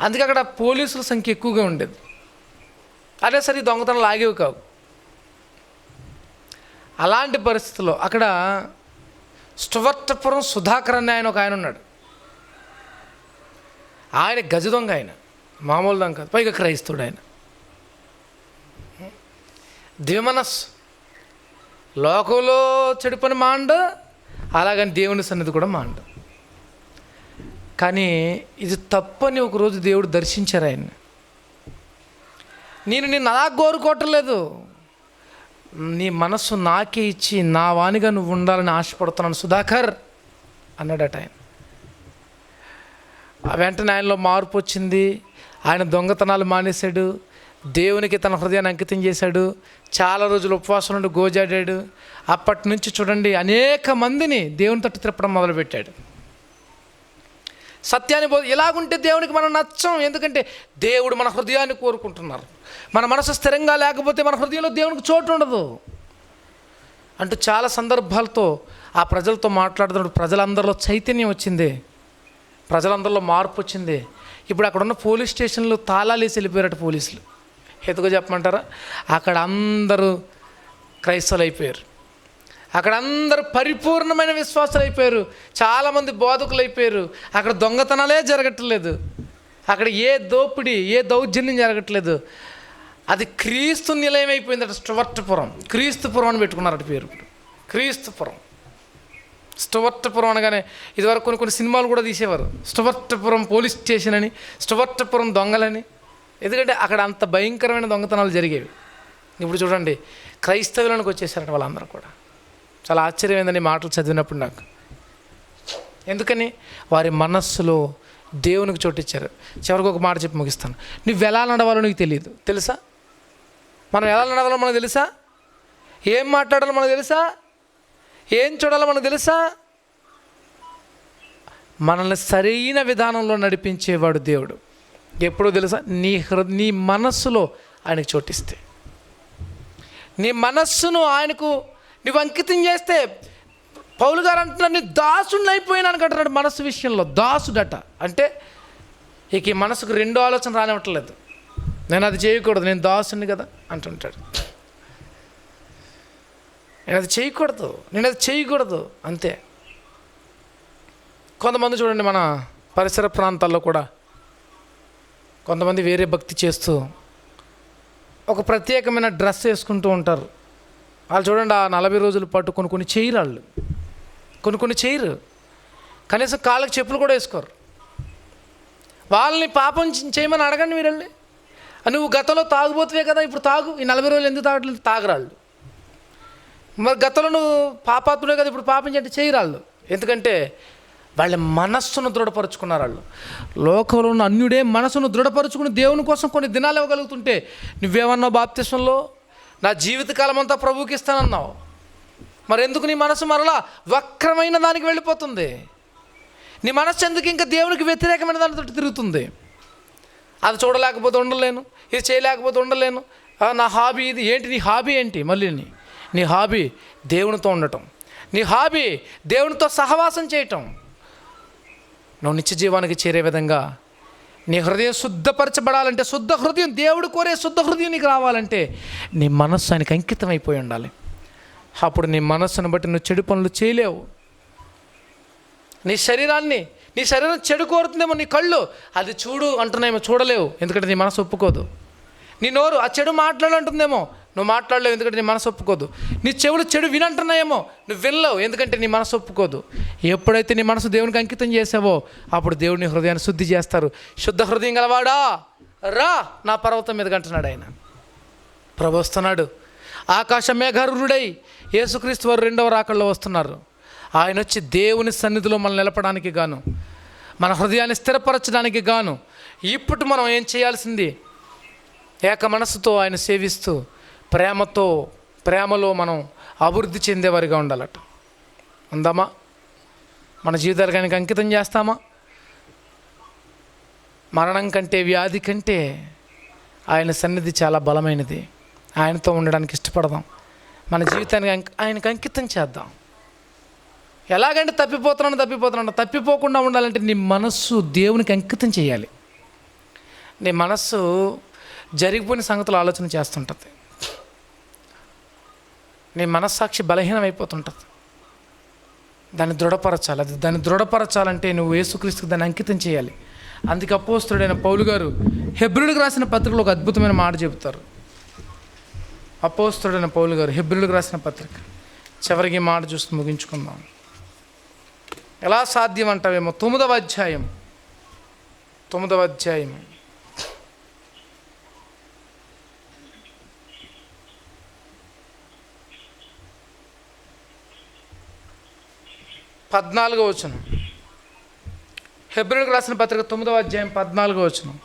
A: అందుకే అక్కడ పోలీసుల సంఖ్య ఎక్కువగా ఉండేది. అదే సరే దొంగతనాలు ఆగేవి కావు. అలాంటి పరిస్థితుల్లో అక్కడ స్టువర్ట్పురం సుధాకర్ అనే ఆయన ఒక ఆయన ఉన్నాడు. ఆయన గజ దొంగ, ఆయన మామూలు దొంగ కాదు, పైగా క్రైస్తవుడు. ఆయన ద్విమనస్సు, లోకంలో చెడు పని మాండు, అలాగని దేవుని సన్నిధి కూడా మాండు. కానీ ఇది తప్పని ఒకరోజు దేవుడు దర్శించారు ఆయన్ని. నేను నిన్ను అలా కోరుకోవట్లేదు, నీ మనస్సు నాకే ఇచ్చి నా వానిగా నువ్వు ఉండాలని ఆశపడుతున్నాను సుధాకర్ అన్నాడట ఆయన. వెంటనే ఆయనలో మార్పు వచ్చింది. ఆయన దొంగతనాలు మానేశాడు, దేవునికి తన హృదయాన్ని అంకితం చేశాడు, చాలా రోజులు ఉపవాసం నుండి గోజాడాడు. అప్పటి నుంచి చూడండి అనేక మందిని దేవుని తట్టు తిప్పడం మొదలుపెట్టాడు. సత్యాన్ని ఇలాగుంటే దేవునికి మనం నచ్చం. ఎందుకంటే దేవుడు మన హృదయాన్ని కోరుకుంటున్నారు. మన మనసు స్థిరంగా లేకపోతే మన హృదయంలో దేవునికి చోటు ఉండదు అంటూ చాలా సందర్భాలతో ఆ ప్రజలతో మాట్లాడుతున్నప్పుడు ప్రజలందరిలో చైతన్యం వచ్చింది, ప్రజలందరిలో మార్పు వచ్చింది. ఇప్పుడు అక్కడ ఉన్న పోలీస్ స్టేషన్లు తాళాలు వేసి వెళ్ళిపోయారట పోలీసులు. ఎందుకో చెప్పమంటారా? అక్కడ అందరూ క్రైస్తవులు అయిపోయారు, అక్కడ అందరూ పరిపూర్ణమైన విశ్వాసాలు అయిపోయారు, చాలామంది బోధకులు అయిపోయారు. అక్కడ దొంగతనాలే జరగట్లేదు, అక్కడ ఏ దోపిడీ ఏ దౌర్జన్యం జరగట్లేదు. అది క్రీస్తు నిలయం అయిపోయిందట. స్టువర్ట్పురం, క్రీస్తుపురం అని పెట్టుకున్నారట పేరు. క్రీస్తుపురం, స్టువర్ట్పురం అనగానే ఇదివరకు కొన్ని సినిమాలు కూడా తీసేవారు, స్టువర్ట్పురం పోలీస్ స్టేషన్ అని, స్టువర్ట్పురం దొంగలని. ఎందుకంటే అక్కడ అంత భయంకరమైన దొంగతనాలు జరిగేవి. ఇప్పుడు చూడండి క్రైస్తవులకు వచ్చేసారట వాళ్ళందరూ కూడా. చాలా ఆశ్చర్యమైందని మాటలు చదివినప్పుడు నాకు. ఎందుకని? వారి మనస్సులో దేవునికి చోటిచ్చారు. చివరికి ఒక మాట చెప్పి ముగిస్తాను. నువ్వు ఎలా నడవాలో నీకు తెలియదు, తెలుసా? మనం ఎలా నడవాలో మనకు తెలుసా? ఏం మాట్లాడాలో మనకు తెలుసా? ఏం చూడాలో మనకు తెలుసా? మనల్ని సరైన విధానంలో నడిపించేవాడు దేవుడు. ఎప్పుడో తెలుసా? నీ మనస్సులో ఆయనకు చోటిస్తే, నీ మనస్సును ఆయనకు నువ్వు అంకితం చేస్తే. పౌలు గారు అంటున్నాడు, నీ దాసుడిని అయిపోయినాను అంటున్నాడు. మనస్సు విషయంలో దాసుడట. అంటే ఇక ఈ మనసుకు రెండో ఆలోచన రానివ్వట్లేదు. నేను అది చేయకూడదు, నేను దాసుని కదా అంటుంటాడు. నేను అది చేయకూడదు అంతే. కొంతమంది చూడండి, మన పరిసర ప్రాంతాల్లో కూడా కొంతమంది వేరే భక్తి చేస్తూ ఒక ప్రత్యేకమైన డ్రెస్ వేసుకుంటూ ఉంటారు. వాళ్ళు చూడండి, ఆ 40 రోజుల పాటు కొన్ని చేయరు, వాళ్ళు కొన్ని చేయరు, కనీసం కాళ్ళకి చెప్పులు కూడా వేసుకోరు. వాళ్ళని పాపం చేయమని అడగండి మీరు వెళ్ళి. నువ్వు గతంలో తాగుబోతువే కదా, ఇప్పుడు తాగు, ఈ 40 రోజులు ఎందుకు తాగట్లేదు? తాగరాళ్ళు. మరి గతంలో నువ్వు పాపాత్ముడే కదా, ఇప్పుడు పాపం చేయంటే చేయరాళ్ళు. ఎందుకంటే వాళ్ళ మనస్సును దృఢపరుచుకున్నారు. వాళ్ళు లోకంలో ఉన్న అన్యుడే మనసును దృఢపరుచుకుని దేవుని కోసం కొన్ని దినాలు ఇవ్వగలుగుతుంటే, నువ్వేమన్నావు బాప్తిస్మంలో? నా జీవితకాలం అంతా ప్రభువుకి ఇస్తానన్నావు. మరి ఎందుకు నీ మనసు మరలా వక్రమైన దానికి వెళ్ళిపోతుంది? నీ మనస్సు ఎందుకు ఇంకా దేవునికి వ్యతిరేకమైన దానితో తిరుగుతుంది? అది చూడలేకపోతే ఉండలేను, ఇది చేయలేకపోతే ఉండలేను, నా హాబీ ఇది. ఏంటి నీ హాబీ? ఏంటి? మళ్ళీ నీ హాబీ దేవునితో ఉండటం, నీ హాబీ దేవునితో సహవాసం చేయటం. నువ్వు నిత్య జీవానికి చేరే విధంగా నీ హృదయం శుద్ధపరచబడాలంటే, శుద్ధ హృదయం, దేవుడు కోరే శుద్ధ హృదయం నీకు రావాలంటే నీ మనస్సు ఆయనకి అంకితం అయిపోయి ఉండాలి. అప్పుడు నీ మనస్సును బట్టి నువ్వు చెడు పనులు చేయలేవు. నీ శరీరం చెడు కోరుతుందేమో, నీ కళ్ళు అది చూడు అంటున్నాయేమో, చూడలేవు, ఎందుకంటే నీ మనసు ఒప్పుకోదు. నీ నోరు ఆ చెడు మాట్లాడాలంటుందేమో, నువ్వు మాట్లాడలేవు, ఎందుకంటే నీ మనసు ఒప్పుకోదు. నీ చెవులు చెడు వినంటున్నాయేమో, నువ్వు వినలేవు, ఎందుకంటే నీ మనసు ఒప్పుకోదు. ఎప్పుడైతే నీ మనసు దేవునికి అంకితం చేసావో, అప్పుడు దేవుని హృదయాన్ని శుద్ధి చేస్తారు. శుద్ధ హృదయం గలవాడా రా నా పర్వతం మీదకి అంటున్నాడు ఆయన. ప్రభు వస్తున్నాడు, ఆకాశ మేఘారుడై యేసుక్రీస్తు వారు 2వ రాకడలో వస్తున్నారు. ఆయన వచ్చి దేవుని సన్నిధిలో మనం నిలపడానికి గాను, మన హృదయాన్ని స్థిరపరచడానికి గాను ఇప్పుడు మనం ఏం చేయాల్సింది? ఏక మనస్సుతో ఆయన సేవిస్తూ ప్రేమలో మనం అభివృద్ధి చెందేవారిగా ఉండాలట. ఉందామా? మన జీవితాలకు ఆయనకి అంకితం చేస్తామా? మరణం కంటే, వ్యాధి కంటే ఆయన సన్నిధి చాలా బలమైనది. ఆయనతో ఉండడానికి ఇష్టపడదాం. మన జీవితానికి ఆయనకి అంకితం చేద్దాం. ఎలాగంటే తప్పిపోకుండా ఉండాలంటే నీ మనస్సు దేవునికి అంకితం చేయాలి. నీ మనస్సు జరిగిపోయిన సంగతులు ఆలోచన చేస్తుంటుంది. నీ మనస్సాక్షి బలహీనమైపోతుంటుంది. దాన్ని దృఢపరచాలంటే నువ్వు యేసుక్రీస్తుకు దాన్ని అంకితం చేయాలి. అందుకే అపోస్తలుడైన పౌలు గారు హెబ్రీయులకు రాసిన పత్రికలో ఒక అద్భుతమైన మాట చెబుతారు. అపోస్తలుడైన పౌలు గారు హెబ్రీయులకు రాసిన పత్రిక చివరికి మాట చూసి ముగించుకుందాం. ఎలా సాధ్యం అంటావేమో, 9వ అధ్యాయం 14వ వచనం. హెబ్రీయులకు రాసిన పత్రిక 9వ అధ్యాయం 14వ వచనం.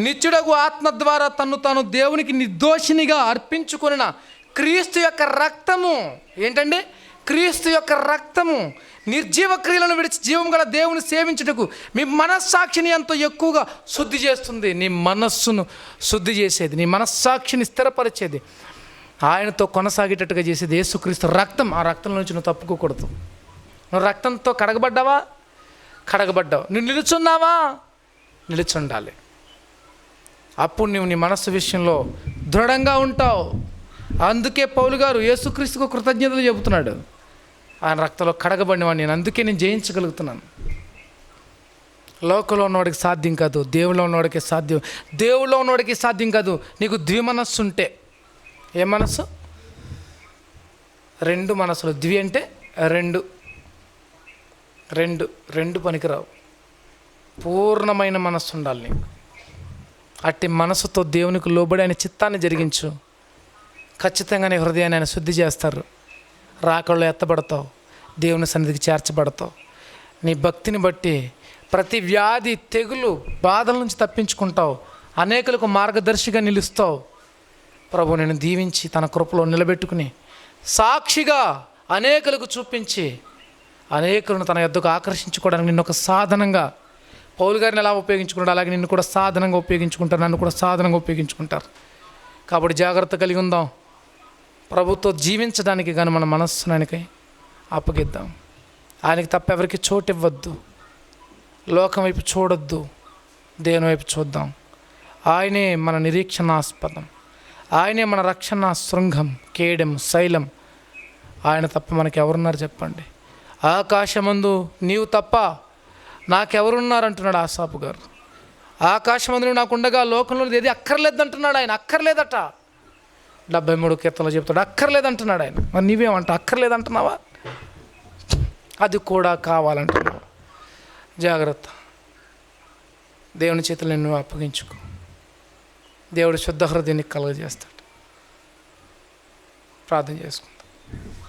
A: నిత్యుడగు ఆత్మ ద్వారా తన్ను తాను దేవునికి నిర్దోషినిగా అర్పించుకొనిన క్రీస్తు యొక్క రక్తము, ఏంటండి? క్రీస్తు యొక్క రక్తము నిర్జీవ క్రియలను విడిచి జీవం గల దేవుని సేవించుటకు మీ మనస్సాక్షిని ఎంతో ఎక్కువగా శుద్ధి చేస్తుంది. నీ మనస్సును శుద్ధి చేసేది, నీ మనస్సాక్షిని స్థిరపరిచేది, ఆయనతో కొనసాగేటట్టుగా చేసేది యేసుక్రీస్తు రక్తం. ఆ రక్తం నుంచి నువ్వు తప్పుకోకూడదు. నువ్వు రక్తంతో కడగబడ్డావు. నువ్వు నిలుచున్నావా? నిలుచుండాలి. అప్పుడు నువ్వు నీ మనస్సు విషయంలో దృఢంగా ఉంటావు. అందుకే పౌలు గారు యేసుక్రీస్తుకు కృతజ్ఞతలు చెబుతున్నాడు. ఆయన రక్తంలో కడగబడినవాడిని నేను, అందుకే నేను జయించగలుగుతున్నాను. లోకంలో ఉన్నవాడికి సాధ్యం కాదు, దేవుళ్ళో ఉన్నవాడికి సాధ్యం. దేవుళ్ళో ఉన్నవాడికి సాధ్యం కాదు నీకు ద్విమనస్సు ఉంటే. ఏ మనస్సు? 2 మనస్సులు. ద్వి అంటే 2 పనికిరావు. పూర్ణమైన మనస్సు ఉండాలి నీకు. అట్టి మనసుతో దేవునికి లోబడి ఆయన చిత్తాన్ని జరిగించు. ఖచ్చితంగా నీ హృదయాన్ని ఆయన శుద్ధి చేస్తారు. రాకళ్ళు ఎత్తబడతావు, దేవుని సన్నిధికి చేర్చబడతావు. నీ భక్తిని బట్టి ప్రతి వ్యాధి, తెగులు, బాధల నుంచి తప్పించుకుంటావు. అనేకులకు మార్గదర్శిగా నిలుస్తావు. ప్రభు నేను దీవించి తన కృపలో నిలబెట్టుకుని సాక్షిగా అనేకులకు చూపించి అనేకులను తన యొద్దకు ఆకర్షించుకోవడానికి నిన్ను ఒక సాధనంగా, పౌలు గారిని ఎలా ఉపయోగించుకుంటారు అలాగే నిన్ను కూడా సాధనంగా ఉపయోగించుకుంటారు, నన్ను కూడా సాధనంగా ఉపయోగించుకుంటారు. కాబట్టి జాగ్రత్త కలిగి ఉందాం. ప్రభుతో జీవించడానికి కానీ మన మనస్సును ఆయనకి అప్పగిద్దాం. ఆయనకి తప్ప ఎవరికి చోటు ఇవ్వద్దు. లోకం వైపు చూడొద్దు, దేవుని వైపు చూద్దాం. ఆయనే మన నిరీక్షణాస్పదం, ఆయనే మన రక్షణ శృంగం, కేడెం, శైలం. ఆయన తప్ప మనకి ఎవరున్నారు చెప్పండి? ఆకాశమందు నీవు తప్ప నాకెవరున్నారంటున్నాడు ఆసాపు గారు. ఆకాశమందు నువ్వు నాకుండగా లోకంలో ఏది అక్కర్లేదంటున్నాడు ఆయన. అక్కర్లేదట. 73 కీర్తనలో చెప్తాడు అక్కర్లేదంటున్నాడు ఆయన. మరి నీవేమంట? అక్కర్లేదంటున్నావా? అది కూడా కావాలంటున్నావు. జాగ్రత్త. దేవుని చేతులు నిన్ను అప్పగించుకో. దేవుడు శుద్ధ హృదయాన్ని కలుగజేస్తాడు. ప్రార్థన చేసుకుందాం.